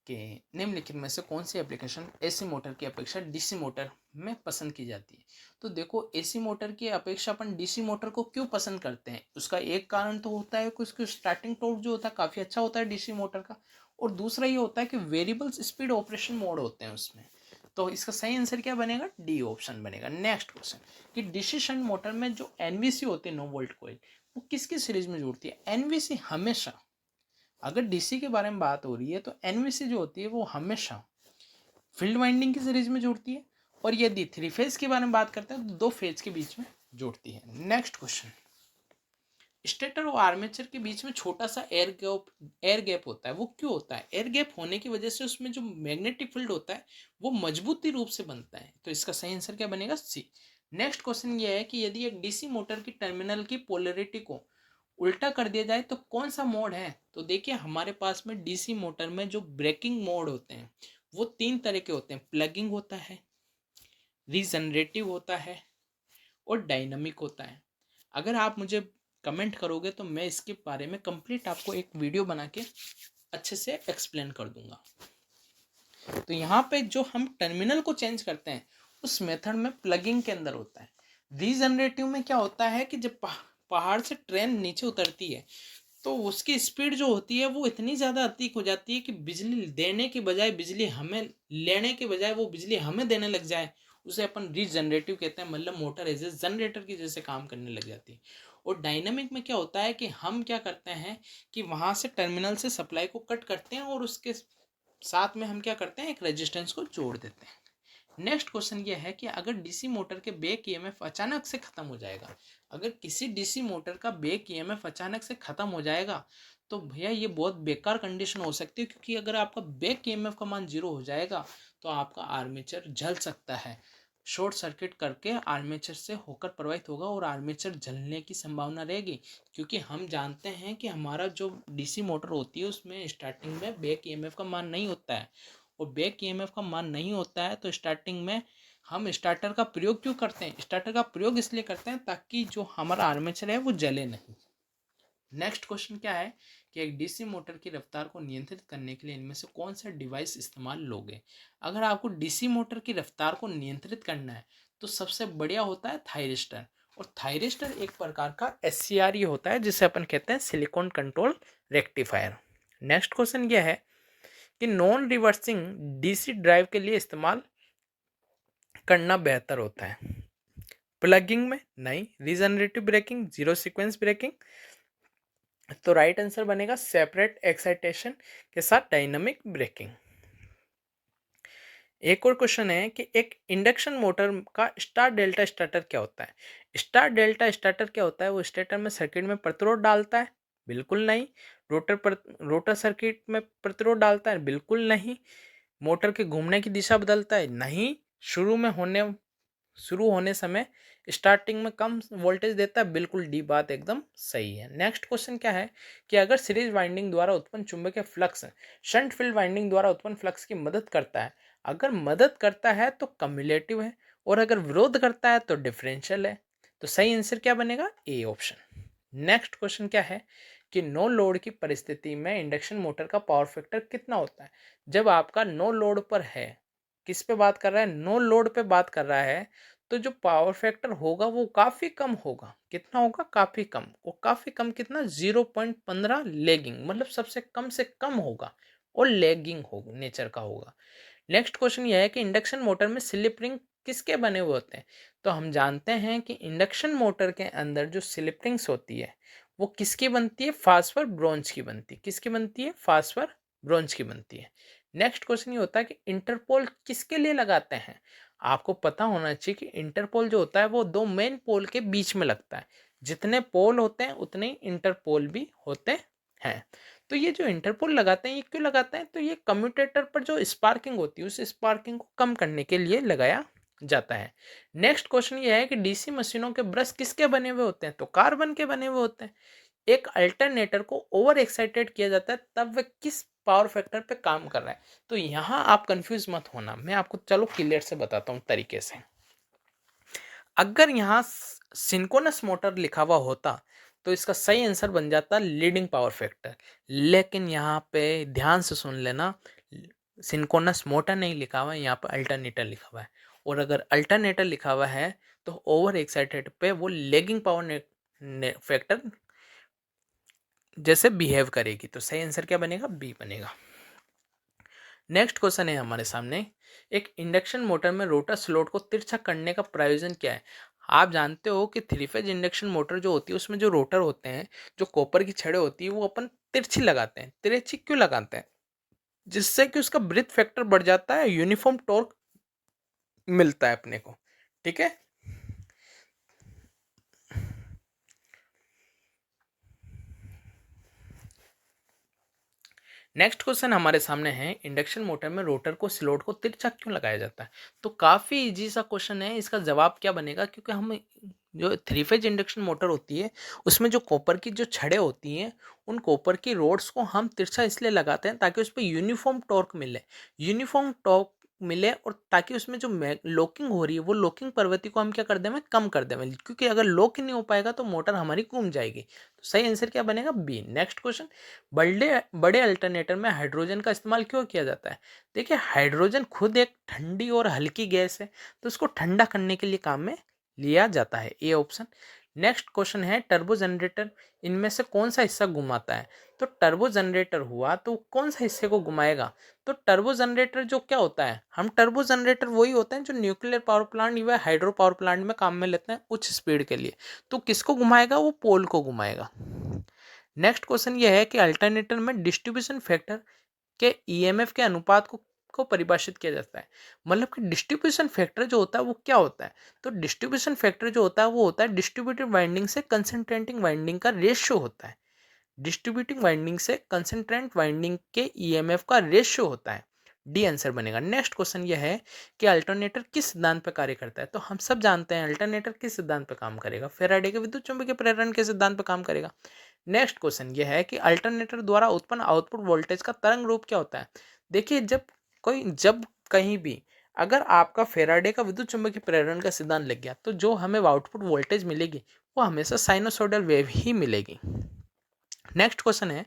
S1: कि निम्नलिखित में से कौन सी एप्लीकेशन एसी मोटर की अपेक्षा डीसी मोटर में पसंद की जाती है। तो देखो एसी मोटर की अपेक्षा अपन डीसी मोटर को क्यों पसंद करते हैं, उसका एक कारण तो होता है कि उसकी स्टार्टिंग टॉर्क जो होता है काफ़ी अच्छा होता है डीसी मोटर का, और दूसरा ये होता है कि वेरिएबल स्पीड ऑपरेशन मोड होते हैं उसमें। तो इसका सही आंसर क्या बनेगा, डी ऑप्शन बनेगा। नेक्स्ट क्वेश्चन कि डीसी शंट मोटर में जो एनवीसी होती है 9 वोल्ट कॉइल, वो किसकी सीरीज में जुड़ती है। एनवीसी हमेशा, अगर डीसी के बारे में बात हो रही है तो एनवीसी जो होती है वो हमेशा फील्ड वाइंडिंग की सीरीज में जुड़ती है, और यदि 3 फेज के बारे में बात करते हैं तो 2 फेज के बीच में जुड़ती है। नेक्स्ट क्वेश्चन, स्टेटर और आर्मेचर के बीच में छोटा सा एयर गैप होता है, वो क्यों होता है। एयर गैप होने की वजह से उसमें जो मैग्नेटिक फील्ड होता है वो मजबूती रूप से बनता है, तो इसका सही आंसर क्या बनेगा, सी। नेक्स्ट क्वेश्चन ये है कि यदि एक डीसी मोटर की टर्मिनल की पोलैरिटी को उल्टा कर दिया जाए तो कौन सा मोड है। तो देखिए हमारे पास में डीसी मोटर में जो ब्रेकिंग मोड होते हैं वो 3 तरह के होते हैं, प्लगिंग होता है, रीजनरेटिव होता है और डायनामिक होता है। अगर आप मुझे कमेंट करोगे तो मैं इसके बारे में कंप्लीट आपको एक वीडियो बना के अच्छे से एक्सप्लेन कर दूंगा। तो यहाँ पे जो हम टर्मिनल को चेंज करते हैं उस मेथड में प्लगिंग के अंदर होता है। रीजनरेटिव में क्या होता है कि जब पहाड़ से ट्रेन नीचे उतरती है तो उसकी स्पीड जो होती है वो इतनी ज़्यादा अधिक हो जाती है कि बिजली देने के बजाय बिजली हमें लेने के बजाय वो बिजली हमें देने लग जाए, उसे अपन रीजनरेटिव कहते हैं। मतलब मोटर एज ए जनरेटर की जैसे काम करने लग जाती है। और डायनामिक में क्या होता है कि हम क्या करते हैं कि वहाँ से टर्मिनल से सप्लाई को कट करते हैं और उसके साथ में हम क्या करते हैं एक रेजिस्टेंस को जोड़ देते हैं। नेक्स्ट क्वेश्चन ये है कि अगर डीसी मोटर के बैक ईएमएफ अचानक से खत्म हो जाएगा, अगर किसी डीसी मोटर का बैक ईएमएफ अचानक से खत्म हो जाएगा तो भैया ये बहुत बेकार कंडीशन हो सकती है, क्योंकि अगर आपका बैक ईएमएफ का मान 0 हो जाएगा तो आपका आर्मेचर जल सकता है, शॉर्ट सर्किट करके आर्मेचर से होकर प्रवाहित होगा और आर्मेचर जलने की संभावना रहेगी। क्योंकि हम जानते हैं कि हमारा जो डीसी मोटर होती है उसमें स्टार्टिंग में बैक ईएमएफ का मान नहीं होता है, और बैक ईएमएफ का मान नहीं होता है तो स्टार्टिंग में हम स्टार्टर का प्रयोग क्यों करते हैं, स्टार्टर का प्रयोग इसलिए करते हैं ताकि जो हमारा आर्मेचर है वो जले नहीं। नेक्स्ट क्वेश्चन क्या है कि एक डीसी मोटर की रफ्तार को नियंत्रित करने के लिए इनमें से कौन सा डिवाइस इस्तेमाल लोगे। अगर आपको डीसी मोटर की रफ्तार को नियंत्रित करना है तो सबसे बढ़िया होता है थायरिस्टर, और थायरिस्टर एक प्रकार का SCR होता है जिसे अपन कहते हैं silicon control rectifier. Next question यह है कि नॉन रिवर्सिंग डीसी ड्राइव के लिए इस्तेमाल करना बेहतर होता है, प्लगिंग में नहीं, regenerative braking, zero sequence braking. तो राइट आंसर बनेगा सेपरेट एक्साइटेशन के साथ डायनामिक ब्रेकिंग। एक और क्वेश्चन है कि एक इंडक्शन मोटर का स्टार डेल्टा स्टार्टर क्या होता है। स्टार डेल्टा स्टार्टर क्या होता है, वो स्टेटर में सर्किट में प्रतिरोध डालता है, बिल्कुल नहीं। रोटर सर्किट में प्रतिरोध डालता है, बिल्कुल नहीं। मोटर के घूमने की दिशा बदलता है, नहीं। शुरू होने समय स्टार्टिंग में कम वोल्टेज देता है, बिल्कुल डी, बात एकदम सही है। नेक्स्ट क्वेश्चन क्या है कि अगर सीरीज वाइंडिंग द्वारा उत्पन्न चुंबकीय फ्लक्स शंट फील्ड वाइंडिंग द्वारा उत्पन्न फ्लक्स की मदद करता है, अगर मदद करता है तो कम्युलेटिव है, और अगर विरोध करता है तो डिफरेंशियल है। तो सही आंसर क्या बनेगा, ए ऑप्शन। नेक्स्ट क्वेश्चन क्या है कि नो लोड की परिस्थिति में इंडक्शन मोटर का पावर फैक्टर कितना होता है। जब आपका नो लोड पर है, किस पे बात कर रहा है, नो लोड पे बात कर रहा है, तो जो पावर फैक्टर होगा वो काफी कम होगा। कितना होगा, काफी कम। वो काफी कम कितना, 0.15 लेगिंग, मतलब सबसे कम से कम होगा और लेगिंग होगा, नेचर का होगा। नेक्स्ट क्वेश्चन ये है कि इंडक्शन मोटर में स्लिप रिंग किसके बने हुए होते हैं। तो हम जानते हैं कि इंडक्शन मोटर के अंदर जो स्लिप रिंग्स होती है वो किसकी बनती है, फास्फर ब्रोंज की बनती है। किसकी बनती है, फास्फर ब्रोंज की बनती है। नेक्स्ट क्वेश्चन ये होता है कि इंटरपोल किसके लिए लगाते हैं। आपको पता होना चाहिए कि इंटरपोल जो होता है वो दो मेन पोल के बीच में लगता है। जितने पोल होते हैं उतने ही इंटरपोल भी होते हैं। तो ये जो इंटरपोल लगाते हैं ये क्यों लगाते हैं, तो ये कम्यूटेटर पर जो स्पार्किंग होती है उस स्पार्किंग को कम करने के लिए लगाया जाता है। नेक्स्ट क्वेश्चन ये है कि डीसी मशीनों के ब्रश किसके बने हुए होते हैं, तो कार्बन के बने हुए होते हैं। एक अल्टरनेटर को ओवर एक्साइटेड किया जाता है तब वह किस पावर फैक्टर पे काम कर रहा है। तो यहाँ आप कंफ्यूज मत होना, मैं आपको चलो क्लियर से बताता हूँ तरीके से। अगर यहाँ सिंक्रोनस मोटर लिखा हुआ होता तो इसका सही आंसर बन जाता लीडिंग पावर फैक्टर। लेकिन यहाँ पे ध्यान से सुन लेना, सिंक्रोनस मोटर नहीं लिखा हुआ है, यहाँ पे अल्टरनेटर लिखा हुआ है। और अगर अल्टरनेटर लिखा हुआ है तो ओवर एक्साइटेड पे वो लेगिंग पावर फैक्टर जैसे बिहेव करेगी। तो सही आंसर क्या बनेगा, बी बनेगा। नेक्स्ट क्वेश्चन है हमारे सामने, एक इंडक्शन मोटर में रोटर स्लॉट को तिरछा करने का प्रयोजन क्या है। आप जानते हो कि थ्री फेज इंडक्शन मोटर जो होती है उसमें जो रोटर होते हैं, जो कॉपर की छड़ें होती है वो अपन तिरछी लगाते हैं। तिरछी क्यों लगाते हैं, जिससे कि उसका ब्रेथ फैक्टर बढ़ जाता है, यूनिफॉर्म टॉर्क मिलता है अपने को। ठीक है। नेक्स्ट क्वेश्चन हमारे सामने है, इंडक्शन मोटर में रोटर को स्लॉट को तिरछा क्यों लगाया जाता है। तो काफी इजी सा क्वेश्चन है, इसका जवाब क्या बनेगा, क्योंकि हम जो थ्री फेज इंडक्शन मोटर होती है उसमें जो कॉपर की जो छड़ें होती हैं उन कॉपर की रोड्स को हम तिरछा इसलिए लगाते हैं ताकि उस पर यूनिफॉर्म टॉर्क मिले। यूनिफॉर्म टॉर्क मिले और ताकि उसमें जो लॉकिंग हो रही है वो लॉकिंग प्रवृत्ति को हम क्या कर दें, कम कर दें, क्योंकि अगर लॉक ही नहीं हो पाएगा तो मोटर हमारी घूम जाएगी। तो सही आंसर क्या बनेगा, बी। नेक्स्ट क्वेश्चन, बड़े बड़े अल्टरनेटर में हाइड्रोजन का इस्तेमाल क्यों किया जाता है। देखिए हाइड्रोजन खुद एक ठंडी और हल्की गैस है, तो उसको ठंडा करने के लिए काम में लिया जाता है, ए ऑप्शन। नेक्स्ट क्वेश्चन है, टर्बो जनरेटर इनमें से कौन सा हिस्सा घुमाता है। तो टर्बो जनरेटर हुआ तो कौन सा हिस्से को घुमाएगा। तो टर्बो जनरेटर जो क्या होता है, हम टर्बो जनरेटर वही होते हैं जो न्यूक्लियर पावर प्लांट या हाइड्रो पावर प्लांट में काम में लेते हैं उच्च स्पीड के लिए। तो किसको घुमाएगा, वो पोल को घुमाएगा। नेक्स्ट क्वेश्चन ये है कि अल्टरनेटर में डिस्ट्रीब्यूशन फैक्टर के ईएमएफ के अनुपात को परिभाषित किया जाता है। मतलब कि डिस्ट्रीब्यूशन फैक्टर जो होता है वो क्या होता है, तो डिस्ट्रीब्यूशन फैक्टर जो होता है वो होता है डिस्ट्रीब्यूटिव वाइंडिंग से कंसंट्रेटिंग वाइंडिंग का रेशियो होता है। डिस्ट्रीब्यूटिंग वाइंडिंग से कंसंट्रेंट वाइंडिंग के ईएमएफ का रेशियो होता है। डी आंसर बनेगा। नेक्स्ट क्वेश्चन यह है कि अल्टरनेटर किस सिद्धांत पर कार्य करता है। तो हम सब जानते हैं अल्टरनेटर किस सिद्धांत पर काम करेगा, फेराडे के विद्युत चुंबकीय प्रेरण के सिद्धांत पर काम करेगा। नेक्स्ट क्वेश्चन यह है कि अल्टरनेटर द्वारा उत्पन्न आउटपुट वोल्टेज का तरंग रूप क्या होता है। देखिए जब कहीं भी अगर आपका फेराडे का विद्युत चुंबकीय प्रेरण का सिद्धांत लग गया तो जो हमें आउटपुट वोल्टेज मिलेगी वो हमेशा साइनोसॉइडल वेव ही मिलेगी। नेक्स्ट क्वेश्चन है,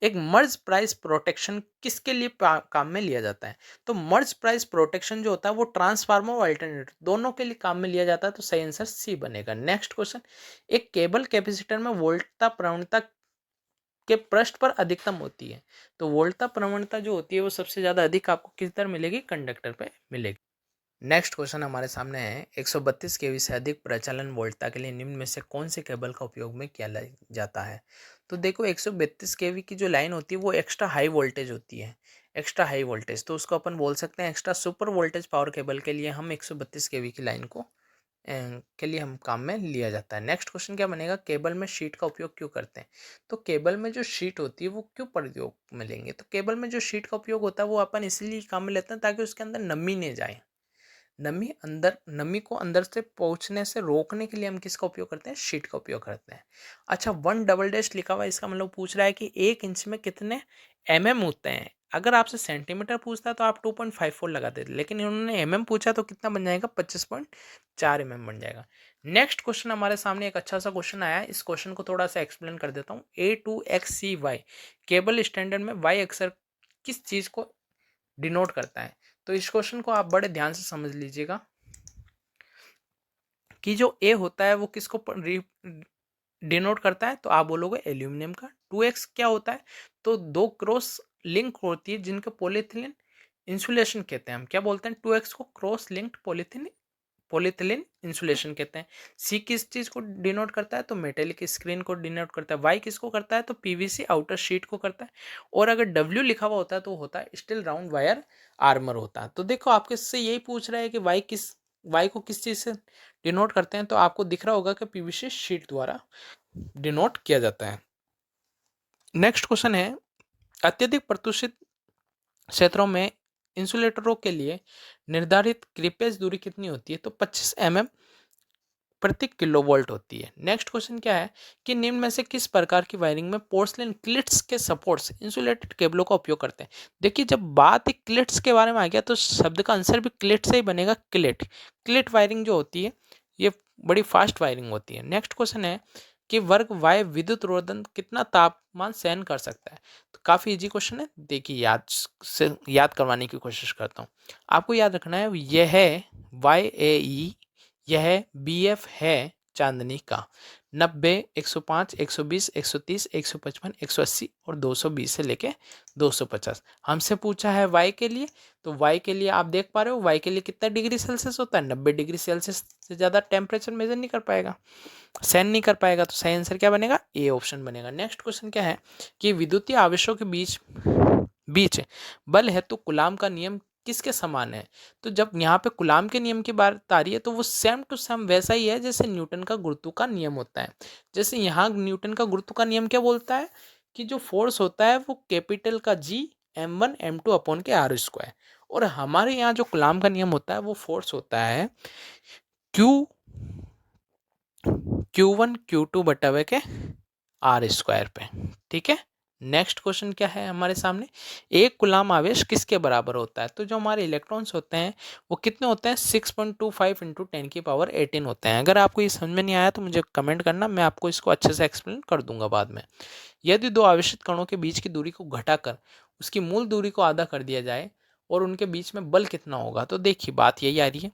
S1: एक मर्ज प्राइस प्रोटेक्शन किसके लिए काम में लिया जाता है। तो मर्ज प्राइस प्रोटेक्शन जो होता है वो ट्रांसफार्मर और अल्टरनेटर दोनों के लिए काम में लिया जाता है। तो सही आंसर सी बनेगा। नेक्स्ट क्वेश्चन, एक केबल कैपेसिटर में वोल्टता प्रवणता के पृष्ठ पर अधिकतम होती है। तो वोल्टता प्रवणता जो होती है वो सबसे ज्यादा अधिक आपको किस तरह मिलेगी, कंडक्टर पे मिलेगी। नेक्स्ट क्वेश्चन हमारे सामने है, 132 केवी से अधिक प्रचालन वोल्टता के लिए निम्न में से कौन से केबल का उपयोग में किया जाता है। तो देखो 132 केवी की जो लाइन होती है वो एक्स्ट्रा हाई वोल्टेज होती है, एक्स्ट्रा हाई वोल्टेज, तो उसको अपन बोल सकते हैं extra super voltage power cable के लिए हम 132 केवी की लाइन को के लिए हम काम में लिया जाता है। नेक्स्ट क्वेश्चन क्या बनेगा, केबल में शीट का उपयोग क्यों करते हैं। तो केबल में जो शीट होती है वो क्यों प्रयोग में लेंगे, तो केबल में जो शीट का उपयोग होता है वो अपन इसलिए काम में लेते हैं ताकि उसके अंदर नमी नहीं जाए। नमी को अंदर से पहुंचने से रोकने के लिए हम किसका उपयोग करते हैं, शीट का उपयोग करते हैं। अच्छा, 1 डबल डैश लिखा हुआ है, इसका मतलब पूछ रहा है कि 1 इंच में कितने होते हैं। अगर आपसे सेंटीमीटर पूछता तो आप 2.54 लगा देते, लेकिन इन्होंने mm पूछा तो कितना बन जाएगा, 25.4 mm बन जाएगा। नेक्स्ट क्वेश्चन हमारे सामने एक अच्छा सा क्वेश्चन आया है, इस क्वेश्चन को थोड़ा सा एक्सप्लेन कर देता हूँ। A2XCY केबल स्टैंडर्ड में y अक्षर किस चीज को डिनोट करता है? तो इस क्वेश्चन को आप बड़े ध्यान से समझ लीजिएगा कि जो ए होता है वो किसको डिनोट करता है, तो आप बोलोगे एल्यूमिनियम का। 2x क्या होता है, तो दो क्रॉस लिंक होती है जिनके पॉलीथिलीन इंसुलेशन कहते हैं। हम क्या बोलते हैं, 2x को क्रॉस लिंक्ड पॉलीथिलीन इंसुलेशन कहते हैं। सी किस चीज को डिनोट करता है, तो मेटेलिक स्क्रीन को डिनोट करता है। वाई किसको करता है, तो पीवीसी आउटर शीट को करता है। और अगर डब्ल्यू लिखा हुआ होता है तो होता है स्टील राउंड वायर आर्मर होता है। तो देखो आपके से यही पूछ रहा है कि वाई को किस चीज से डिनोट करते हैं, तो आपको दिख रहा होगा कि पीवीसी शीट द्वारा डिनोट किया जाता है। नेक्स्ट क्वेश्चन है, अत्यधिक प्रदूषित क्षेत्रों में इंसुलेटरों के लिए निर्धारित क्रीपेज दूरी कितनी होती है, तो 25 mm प्रति किलोवोल्ट होती है। नेक्स्ट क्वेश्चन क्या है कि निम्न में से किस प्रकार की वायरिंग में पोर्सलिन क्लिट्स के सपोर्ट्स इंसुलेटेड केबलों का उपयोग करते हैं? देखिए जब बात क्लिट्स के बारे में आ गया तो शब्द का आंसर भी क्लिट से ही बनेगा। क्लिट वायरिंग जो होती है ये बड़ी फास्ट वायरिंग होती है। नेक्स्ट क्वेश्चन है कि वर्ग वाय विद्युत रोधन कितना तापमान सहन कर सकता है? तो काफी इजी क्वेश्चन है, देखिए याद करवाने की कोशिश करता हूँ। आपको याद रखना है यह है YAE, यह BF है चांदनी का। 90, 105, 120, 130, 155, 180 और 220 से लेके 250 हमसे पूछा है y के लिए। तो y के लिए आप देख पा रहे हो y के लिए कितना डिग्री सेल्सियस होता है, 90 डिग्री सेल्सियस से ज़्यादा टेम्परेचर मेजर नहीं कर पाएगा, सहन नहीं कर पाएगा। तो सही आंसर क्या बनेगा, ए ऑप्शन बनेगा। नेक्स्ट क्वेश्चन क्या है कि विद्युतीय आवेशों के बीच बीच बल है तो कुलाम का नियम किसके समान है? तो जब यहाँ पे कुलाम के नियम की बात आ रही है तो वो सेम टू सेम वैसा ही है जैसे न्यूटन का गुरुत्व का नियम होता है। जैसे यहाँ न्यूटन का गुरुत्व का नियम क्या बोलता है कि जो फोर्स होता है वो कैपिटल का G m1 m2 अपॉन के आर स्क्वायर, और हमारे यहाँ जो कुलाम का नियम होता है वो फोर्स होता है Q1 Q2 बटा हुए के आर स्क्वायर पे। ठीक है, नेक्स्ट क्वेश्चन क्या है हमारे सामने, एक कुलाम आवेश किसके बराबर होता है? तो जो हमारे इलेक्ट्रॉन्स होते हैं वो कितने होते हैं, 6.25 इंटू 10⁻18 होते हैं। अगर आपको ये समझ में नहीं आया तो मुझे कमेंट करना, मैं आपको इसको अच्छे से एक्सप्लेन कर दूंगा बाद में। यदि दो आवेशित कणों के बीच की दूरी को घटाकर उसकी मूल दूरी को आधा कर दिया जाए और उनके बीच में बल कितना होगा? तो देखिए बात यही आ रही है,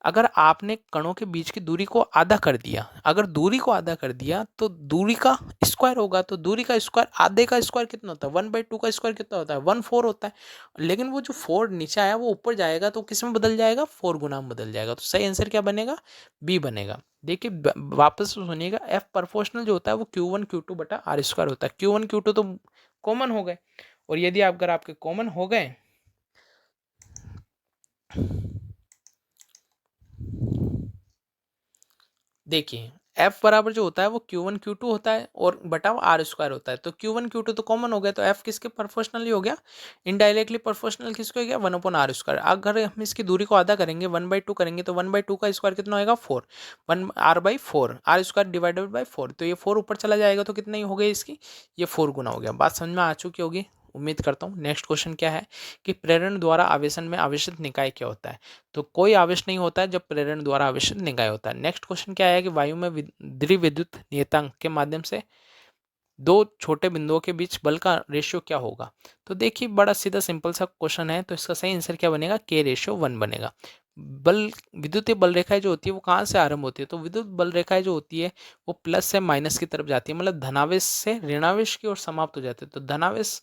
S1: अगर आपने कणों के बीच की दूरी को आधा कर दिया, अगर दूरी को आधा कर दिया तो दूरी का स्क्वायर होगा। तो दूरी का स्क्वायर, आधे का स्क्वायर कितना होता है, 1/2 का स्क्वायर कितना होता है, 1/4 होता है। लेकिन वो जो 4 नीचे आया वो ऊपर जाएगा तो किस में बदल जाएगा, 4 गुना में बदल जाएगा। तो सही आंसर क्या बनेगा, बी बनेगा। देखिए वापस सुनिएगा, एफ प्रोपोर्शनल जो होता है वो Q1 Q2 बटा आर स्क्वायर होता है। Q1 Q2 तो कॉमन हो गए, और यदि अगर आपके कॉमन हो गए देखिए F बराबर जो होता है वो Q1 Q2 होता है और बटा आर स्क्वायर होता है। तो Q1 Q2 तो कॉमन हो गया, तो F किसके प्रोपोर्शनल हो गया, इनडायरेक्टली प्रोपोर्शनल किसको हो गया, 1/r²। अगर हम इसकी दूरी को आधा करेंगे 1/2 करेंगे तो 1/2 का स्क्वायर कितना होगा, 4, 1r/4, r² डिवाइडेड बाई 4। तो ये 4 ऊपर चला जाएगा तो कितनी हो गई इसकी, ये 4 गुना हो गया। बात समझ में आ चुकी होगी उम्मीद करता हूँ। नेक्स्ट क्वेश्चन क्या है कि प्रेरण द्वारा आवेशन में आवेशित निकाय क्या होता है? तो कोई आवेश नहीं होता है जब प्रेरण द्वारा आवेशित निकाय होता है। नेक्स्ट क्वेश्चन क्या है कि वायु में द्विविद्युत नियतांक के माध्यम से दो छोटे बिंदुओं के बीच बल का रेशियो क्या होगा? तो देखिए बड़ा सीधा सिंपल सा क्वेश्चन है, तो इसका सही आंसर क्या बनेगा, K/1 बनेगा। बल विद्युतीय बल रेखाएं जो होती है वो कहाँ से आरंभ होती है? तो विद्युत बल रेखाएं जो होती है वो प्लस से माइनस की तरफ जाती है, मतलब धनावेश से ऋणावेश की ओर समाप्त हो जाती है। तो धनावेश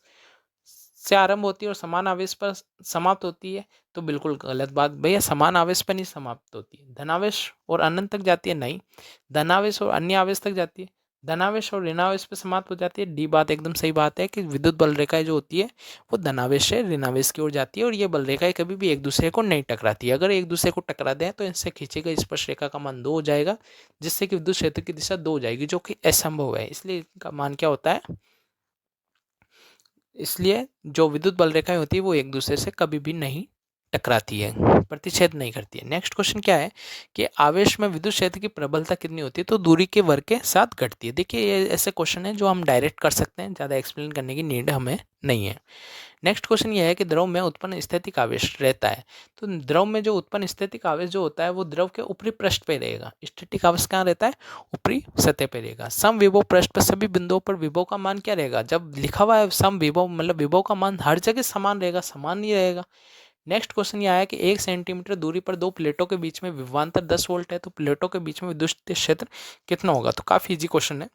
S1: से आरंभ होती है और समान आवेश पर समाप्त होती है, तो बिल्कुल गलत बात भैया, समान आवेश पर नहीं समाप्त होती है, धनावेश और अनंत तक जाती है, नहीं, धनावेश और अन्य आवेश तक जाती है, धनावेश और ऋणावेश पर समाप्त हो जाती है। डी बात एकदम सही बात है कि विद्युत बल रेखाएं जो होती है वो धनावेश से ऋणावेश की ओर जाती है, और ये बल रेखाएं कभी भी एक दूसरे को नहीं टकराती है। अगर एक दूसरे को टकरा दें तो इनसे खींची गई स्पर्श रेखा का मान 2 हो जाएगा, जिससे कि विद्युत क्षेत्र की दिशा 2 हो जाएगी, जो कि असंभव है। इसलिए इनका मान क्या होता है, इसलिए जो विद्युत बल रेखाएं होती है वो एक दूसरे से कभी भी नहीं टकराती है, प्रतिच्छेद नहीं करती है। नेक्स्ट क्वेश्चन क्या है कि आवेश में विद्युत क्षेत्र की प्रबलता कितनी होती है, तो दूरी के वर्ग के साथ घटती है। देखिए ये ऐसे क्वेश्चन है जो हम डायरेक्ट कर सकते हैं, ज़्यादा एक्सप्लेन करने की नीड हमें नहीं है। नेक्स्ट क्वेश्चन ये है कि द्रव में उत्पन्न स्थैतिक आवेश रहता है, तो द्रव में जो उत्पन्न स्थैतिक आवेश जो होता है वो द्रव के ऊपरी पृष्ठ पे रहेगा। स्टैटिक आवेश कहाँ रहता है, ऊपरी सतह पे रहेगा। सम विभव पृष्ठ पर सभी बिंदुओं पर विभव का मान क्या रहेगा, जब लिखा हुआ है सम विभव मतलब विभव का मान हर जगह समान रहेगा, समान नहीं रहेगा। नेक्स्ट क्वेश्चन ये आया कि 1 सेंटीमीटर दूरी पर दो प्लेटों के बीच में विभवांतर 10 वोल्ट है, तो प्लेटों के बीच में विद्युत क्षेत्र कितना होगा, तो काफी इजी क्वेश्चन है।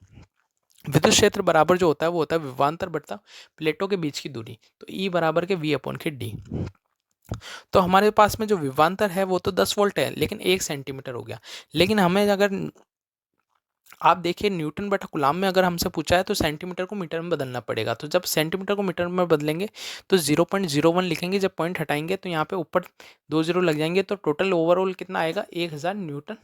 S1: विद्युत क्षेत्र बराबर जो होता है वो होता है विभवांतर बटा प्लेटों के बीच की दूरी, तो ई बराबर के वी अपॉन के डी। तो हमारे पास में जो विभवांतर है वो तो 10 वोल्ट है, लेकिन 1 सेंटीमीटर हो गया। लेकिन हमें अगर आप देखिए न्यूटन बटा कूलाम में अगर हमसे पूछा है तो सेंटीमीटर को मीटर में बदलना पड़ेगा। तो जब सेंटीमीटर को मीटर में बदलेंगे तो 0.01 लिखेंगे, जब पॉइंट हटाएंगे तो यहाँ पे ऊपर 2 जीरो लग जाएंगे, तो टोटल ओवरऑल कितना आएगा, 1000 न्यूटन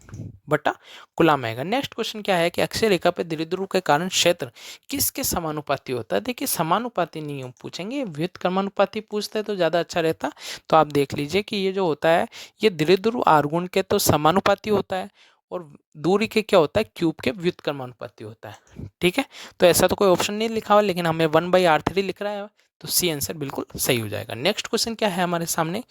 S1: बटा कूलाम आएगा। नेक्स्ट क्वेश्चन क्या है कि अक्षय रेखा पे द्विध्रुव के कारण क्षेत्र किसके समानुपाती होता है। देखिए समानुपाती नहीं पूछेंगे, व्युत्क्रमानुपाती पूछते तो ज़्यादा अच्छा रहता। तो आप देख लीजिए कि ये जो होता है ये द्विध्रुव आर्गुण के तो समानुपाती होता है, और दूरी के क्या होता है, क्यूब के व्युत्क्रमानुपाती होता है। ठीक है, तो ऐसा तो कोई ऑप्शन नहीं लिखा हुआ, लेकिन हमें 1/r3 लिख रहा है, तो सी आंसर बिल्कुल सही हो जाएगा। नेक्स्ट क्वेश्चन क्या है हमारे सामने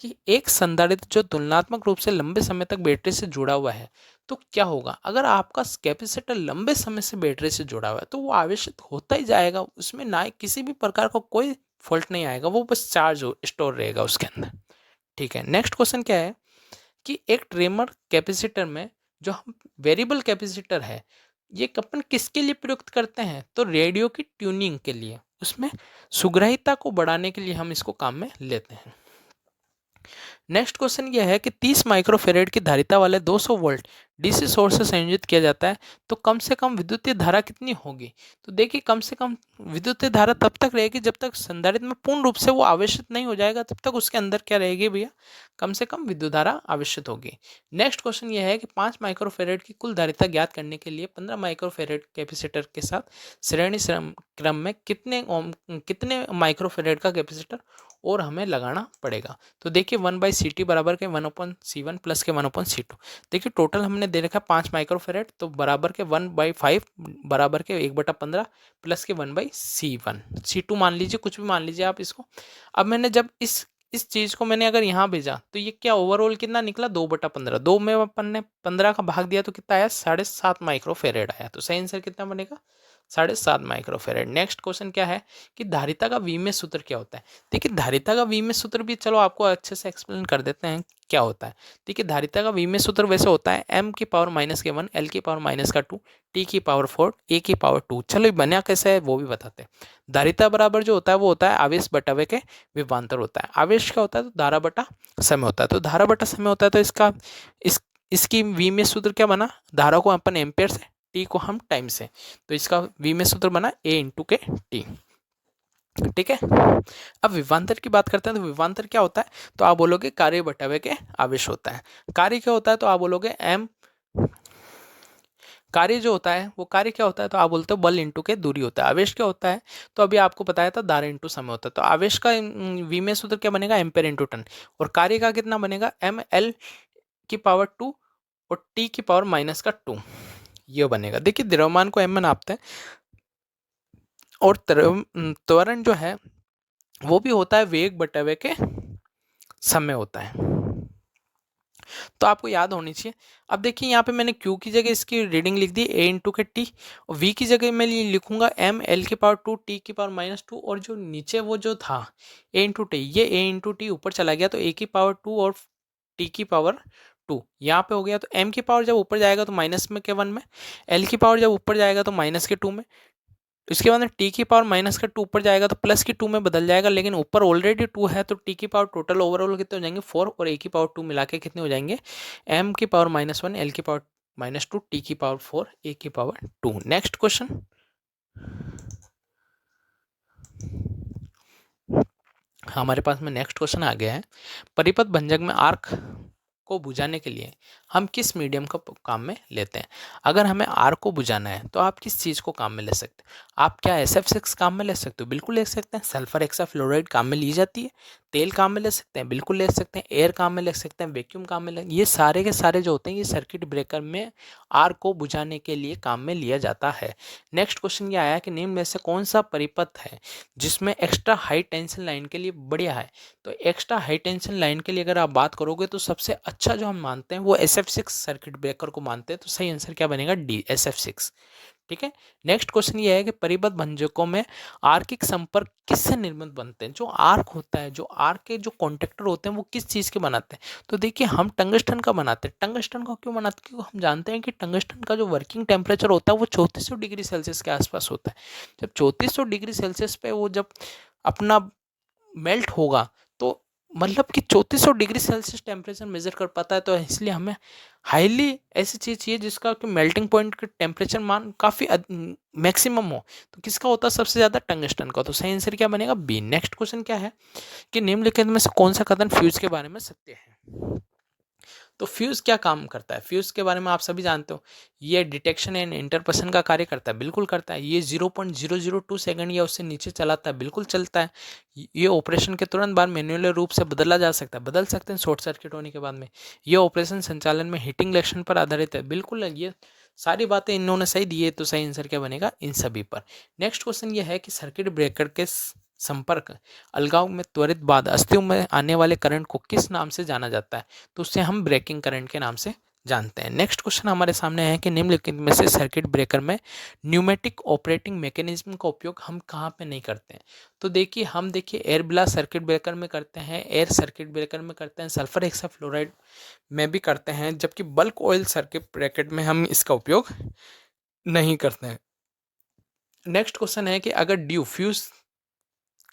S1: कि एक संधारित्र जो तुलनात्मक रूप से लंबे समय तक बैटरी से जुड़ा हुआ है, तो क्या होगा अगर आपका कैपेसिटर लंबे समय से बैटरी से जुड़ा हुआ है, तो वो आवेशित होता ही जाएगा, उसमें ना किसी भी प्रकार का कोई फॉल्ट नहीं आएगा, वो बस चार्ज स्टोर रहेगा उसके अंदर। ठीक है, नेक्स्ट क्वेश्चन क्या है कि एक ट्रेमर कैपेसिटर में जो हम वेरिएबल कैपेसिटर है ये अपन किसके लिए प्रयुक्त करते हैं, तो रेडियो की ट्यूनिंग के लिए, उसमें सुग्राहिता को बढ़ाने के लिए हम इसको काम में लेते हैं। नेक्स्ट क्वेश्चन ये है कि 30 माइक्रोफेरेड की धारिता वाले 200 वोल्ट डीसी सोर्स से संयोजित किया जाता है, तो कम से कम विद्युतीय धारा कितनी होगी। तो देखिए कम से कम विद्युतीय धारा तब तक रहेगी जब तक संधारित्र में पूर्ण रूप से वो आवेशित नहीं हो जाएगा, तब तक उसके अंदर क्या रहेगी भैया, कम से कम विद्युत धारा आवेशित होगी। नेक्स्ट क्वेश्चन ये है कि 5 माइक्रोफेरेड की कुल धारिता ज्ञात करने के लिए 15 माइक्रोफेरेड कैपेसिटर के साथ श्रेणी क्रम में कितने माइक्रोफेरेड का कैपेसिटर और हमें लगाना पड़ेगा। तो देखिए 1/CT बराबर के 1/C1 प्लस के 1/C2। देखिए टोटल हमने दे रखा 5 माइक्रोफेरेड, तो बराबर के 1/5 बराबर के 1/15 प्लस के 1/C1 C2 मान लीजिए, कुछ भी मान लीजिए आप इसको। अब मैंने जब इस चीज को मैंने अगर यहाँ भेजा तो ये क्या ओवरऑल कितना निकला, 2/15। 2 में अपन ने 15 का भाग दिया तो कितना आया, 7.5 माइक्रोफेरेड आया। तो सही आंसर कितना बनेगा, 7.5 माइक्रोफेरेड। नेक्स्ट क्वेश्चन क्या है कि धारिता का विमेय सूत्र क्या होता है। देखिए धारिता का विमेय सूत्र भी चलो आपको अच्छे से एक्सप्लेन कर देते हैं क्या होता है। देखिए धारिता का विमेय सूत्र वैसे होता है m की पावर -1 l की पावर -2 t की पावर 4 a की पावर 2। चलो बना कैसे है वो भी बताते हैं। धारिता बराबर जो होता है वो होता है आवेश बटा वे के विभवांतर होता है। आवेश क्या होता है, तो धारा बटा समय होता है। तो धारा बटा समय होता है, तो इसकी विमेय सूत्र क्या बना, धारा को अपन एम्पेयर से, टी को हम टाइम से, तो इसका विमेय सूत्र बना a इंटू के टी। ठीक है, अब विभवांतर की बात करते हैं। तो विभवांतर क्या होता है, तो आप बोलोगे कार्य बटा के आवेश होता है। कार्य क्या होता है, तो आप बोलोगे m, कार्य जो होता है वो कार्य क्या होता है, तो आप बोलते हो बल इंटू के दूरी होता है। आवेश क्या होता है, तो अभी आपको बताया था धारा इंटू समय होता है। तो आवेश का विमेय सूत्र क्या बनेगा, एम्पेयर इंटू टन, और कार्य का कितना बनेगा, ml की पावर 2 और t की पावर -2 ये बनेगा। देखिए द्रव्यमान को m में नापते हैं, और त्वरण जो है वो भी होता है वेग बटा वे के समय होता है, तो आपको याद होनी चाहिए। अब देखिए यहाँ पे मैंने q की जगह इसकी रीडिंग लिख दी a इंटू के टी, और v की जगह मैं लिखूंगा m l की पावर 2 t की पावर -2, और जो नीचे वो जो था a इंटू टी, ये a इंटू टी ऊपर चला गया तो a की पावर 2 और t की पावर 2 यहाँ पे हो गया। तो m की पावर जब ऊपर जाएगा तो माइनस में के 1 में, l की पावर जब ऊपर जाएगा तो माइनस के 2 में, इसके बाद टी की पावर -2 ऊपर जाएगा तो प्लस की 2 में बदल जाएगा, लेकिन ऊपर ऑलरेडी 2 है तो टी की पावर टोटल ओवरऑल कितने हो जाएंगे 4, और ए की पावर 2 मिला के कितने हो जाएंगे, m की पावर -1 l की पावर -2 टी की पावर 4 ए की पावर 2। नेक्स्ट क्वेश्चन, हमारे पास में नेक्स्ट क्वेश्चन आ गया है। परिपथ भंजक में आर्क को बुझाने के लिए हम किस मीडियम को काम में लेते हैं? अगर हमें आर को बुझाना है तो आप किस चीज़ को काम में ले सकते हैं? आप क्या SF6 काम में ले सकते हो? बिल्कुल ले सकते हैं। सल्फर हेक्साफ्लोराइड काम में ली जाती है। तेल काम में ले सकते हैं, बिल्कुल ले सकते हैं। एयर काम में ले सकते हैं, वैक्यूम काम में ले, ये सारे के सारे जो होते हैं ये सर्किट ब्रेकर में आर को बुझाने के लिए काम में लिया जाता है। नेक्स्ट क्वेश्चन ये आया कि निम्न में से कौन सा परिपथ है जिसमें एक्स्ट्रा हाई टेंशन लाइन के लिए बढ़िया है? तो एक्स्ट्रा हाई टेंशन लाइन के लिए अगर आप बात करोगे तो सबसे अच्छा जो हम मानते हैं वो SF6 सर्किट ब्रेकर को मानते हैं। तो सही आंसर क्या बनेगा? D, SF6। ठीक है। नेक्स्ट क्वेश्चन ये है कि परिबद्ध भंजकों में आर्किक संपर्क किससे निर्मित बनते हैं? जो आर्क होता है, जो आर्क के जो कॉन्टेक्टर होते हैं वो किस चीज़ के बनाते हैं? तो देखिए हम टंगस्टन का बनाते हैं। टंगस्टन का क्यों बनाते हैं? क्योंकि हम जानते हैं कि टंगस्टन का जो वर्किंग टेम्परेचर होता है वो 3400 डिग्री सेल्सियस के आसपास होता है। जब 3400 डिग्री सेल्सियस पे वो जब अपना मेल्ट होगा तो मतलब कि 3400 डिग्री सेल्सियस टेम्परेचर मेजर कर पाता है। तो इसलिए हमें हाईली ऐसी चीज़ चाहिए जिसका कि मेल्टिंग पॉइंट का टेम्परेचर मान काफ़ी मैक्सिमम हो। तो किसका होता है सबसे ज़्यादा? टंगस्टन का। तो सही आंसर क्या बनेगा? बी। नेक्स्ट क्वेश्चन क्या है कि निम्नलिखित में से कौन सा कथन फ्यूज के बारे में सत्य है? तो फ्यूज़ क्या काम करता है? फ्यूज़ के बारे में आप सभी जानते हो, ये डिटेक्शन एंड इंटरपर्सन का कार्य करता है, बिल्कुल करता है। ये 0.002 सेकंड या उससे नीचे चलाता है, बिल्कुल चलता है। ये ऑपरेशन के तुरंत बाद मैन्युअल रूप से बदला जा सकता है, बदल सकते हैं शॉर्ट सर्किट होने के बाद में। ये ऑपरेशन संचालन में हीटिंग लक्षण पर आधारित है, बिल्कुल। ये सारी बातें इन्होंने सही दी है, तो सही आंसर क्या बनेगा? इन सभी पर। नेक्स्ट क्वेश्चन ये है कि सर्किट ब्रेकर के संपर्क अलगाव में त्वरित बाद अस्तित्व में आने वाले करंट को किस नाम से जाना जाता है? तो उससे हम ब्रेकिंग करंट के नाम से जानते हैं। नेक्स्ट क्वेश्चन हमारे सामने है कि निम्नलिखित में से सर्किट ब्रेकर में न्यूमेटिक ऑपरेटिंग मैकेनिज्म का उपयोग हम कहाँ पे नहीं करते हैं? तो देखिए हम एयर ब्लास्ट सर्किट ब्रेकर में करते हैं, एयर सर्किट ब्रेकर में करते हैं, सल्फर हेक्साफ्लोराइड में भी करते हैं, जबकि बल्क ऑयल सर्किट ब्रेकर में हम इसका उपयोग नहीं करते हैं। नेक्स्ट क्वेश्चन है कि अगर ड्यू फ्यूज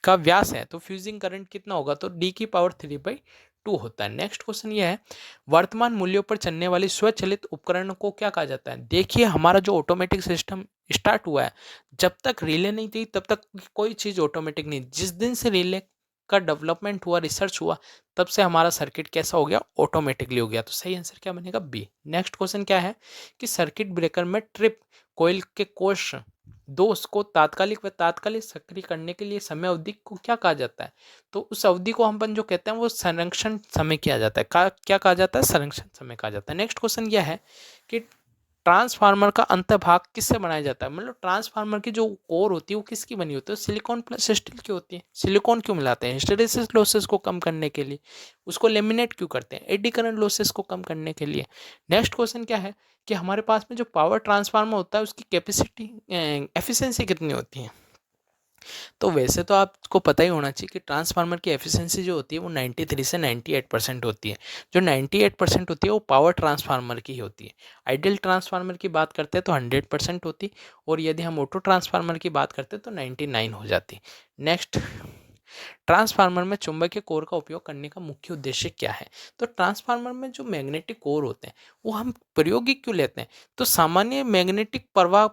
S1: का व्यास है तो फ्यूजिंग करंट कितना होगा? तो D⁻3/2 होता है। नेक्स्ट क्वेश्चन ये है वर्तमान मूल्यों पर चलने वाली स्वचालित उपकरण को क्या कहा जाता है? देखिए हमारा जो ऑटोमेटिक सिस्टम स्टार्ट हुआ है, जब तक रिले नहीं थी तब तक कोई चीज़ ऑटोमेटिक नहीं। जिस दिन से रिले का डेवलपमेंट हुआ, रिसर्च हुआ, तब से हमारा सर्किट कैसा हो गया? ऑटोमेटिकली हो गया। तो सही आंसर क्या बनेगा? बी। नेक्स्ट क्वेश्चन क्या है कि सर्किट ब्रेकर में ट्रिप कोयल के कोष दोष को तात्कालिक व तात्कालिक सक्रिय करने के लिए समय अवधि को क्या कहा जाता है? तो उस अवधि को हम जो कहते हैं वो संरक्षण समय किया जाता है। क्या कहा जाता है? संरक्षण समय कहा जाता है। नेक्स्ट क्वेश्चन यह है कि ट्रांसफार्मर का अंतभाग किससे बनाया जाता है? मतलब ट्रांसफार्मर की जो कोर होती है वो किसकी बनी होती है? सिलिकॉन प्लस स्टील की होती है। सिलिकॉन क्यों मिलाते हैं? हिस्टैरिसीस लॉसेस को कम करने के लिए। उसको लेमिनेट क्यों करते हैं? एडी करंट लॉसेस को कम करने के लिए। नेक्स्ट क्वेश्चन क्या है कि हमारे पास में जो पावर ट्रांसफार्मर होता है उसकी कैपेसिटी एफिशिएंसी कितनी होती है? तो वैसे तो आपको पता ही होना चाहिए कि ट्रांसफार्मर की एफिशिएंसी जो होती है वो 93 से 98% होती है। जो 98% होती है वो पावर ट्रांसफार्मर की ही होती है। आइडियल ट्रांसफार्मर की बात करते हैं तो 100% होती, और यदि हम ऑटो ट्रांसफार्मर की बात करते हैं तो 99 हो जाती। नेक्स्ट, ट्रांसफार्मर में चुंबकीय कोर का उपयोग करने का मुख्य उद्देश्य क्या है? तो ट्रांसफार्मर में जो मैग्नेटिक कोर होते हैं वो हम प्रायोगिक क्यों लेते हैं? तो सामान्य मैग्नेटिक प्रवाह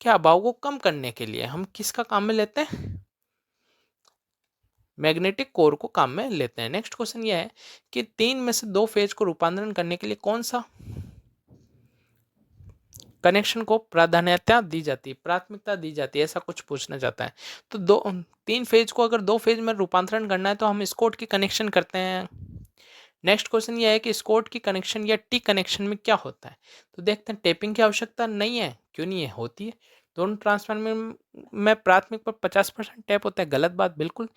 S1: के अभाव को कम करने के लिए हम किसका काम में लेते हैं? मैग्नेटिक कोर को काम में लेते हैं। नेक्स्ट क्वेश्चन यह है कि 3 में से 2 फेज को रूपांतरण करने के लिए कौन सा कनेक्शन को प्राधान्यता दी जाती है, प्राथमिकता दी जाती है, ऐसा कुछ पूछना चाहता है। तो 3 फेज को अगर 2 फेज में रूपांतरण करना है तो हम स्कॉट की कनेक्शन करते हैं। नेक्स्ट क्वेश्चन यह है कि स्कॉट की कनेक्शन या टी कनेक्शन में क्या होता है? तो देखते हैं टेपिंग की आवश्यकता नहीं है। क्यों नहीं है? होती है। दोनों ट्रांसफार्मर में प्राथमिक पर 50% टैप होता है। गलत बात, बिल्कुल।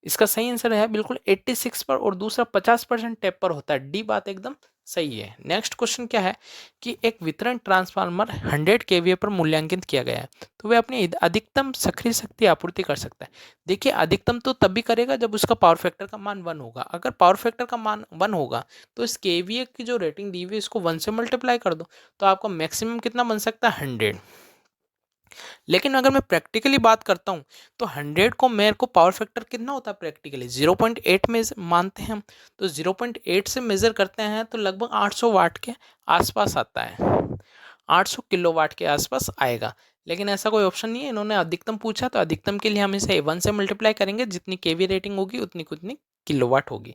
S1: इसका सही आंसर है बिल्कुल 86 पर, और दूसरा 50% टैप पर होता है। डी बात एकदम सही है। नेक्स्ट क्वेश्चन क्या है कि एक वितरण ट्रांसफार्मर 100 kVA पर मूल्यांकित किया गया है, तो वह अपनी अधिकतम सक्रिय शक्ति आपूर्ति कर सकता है। देखिए अधिकतम तो तभी करेगा जब उसका पावर फैक्टर का मान 1 होगा। अगर पावर फैक्टर का मान 1 होगा तो इस kVA की जो रेटिंग दी हुई है इसको 1 से मल्टीप्लाई कर दो, तो आपका मैक्सिमम कितना बन सकता है? 100। लेकिन अगर मैं प्रैक्टिकली बात करता हूँ तो 100 को मेरे को पावर फैक्टर कितना होता है प्रैक्टिकली? 0.8 में मानते हैं हम, तो 0.8 से मेजर करते हैं तो लगभग 800 वाट के आसपास आता है, 800 किलोवाट के आसपास आएगा। लेकिन ऐसा कोई ऑप्शन नहीं है, इन्होंने अधिकतम पूछा तो अधिकतम के लिए हम इसे 1 से मल्टीप्लाई करेंगे, जितनी केवी रेटिंग होगी उतनी किलोवाट होगी।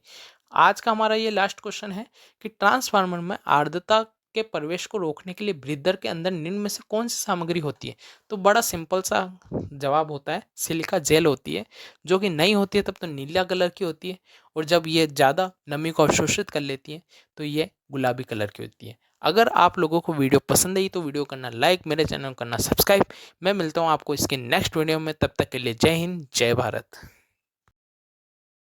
S1: आज का हमारा ये लास्ट क्वेश्चन है कि ट्रांसफार्मर में आर्द्रता के प्रवेश को रोकने के लिए ब्रीदर के अंदर निम्न में से कौन सी सामग्री होती है? तो बड़ा सिंपल सा जवाब होता है, सिलिका जेल होती है, जो कि नहीं होती है तब तो नीला कलर की होती है, और जब ये ज़्यादा नमी को अवशोषित कर लेती है तो ये गुलाबी कलर की होती है। अगर आप लोगों को वीडियो पसंद आई तो वीडियो करना लाइक, मेरे चैनल को करना सब्सक्राइब। मैं मिलता हूँ आपको इसके नेक्स्ट वीडियो में, तब तक के लिए जय हिंद, जय भारत।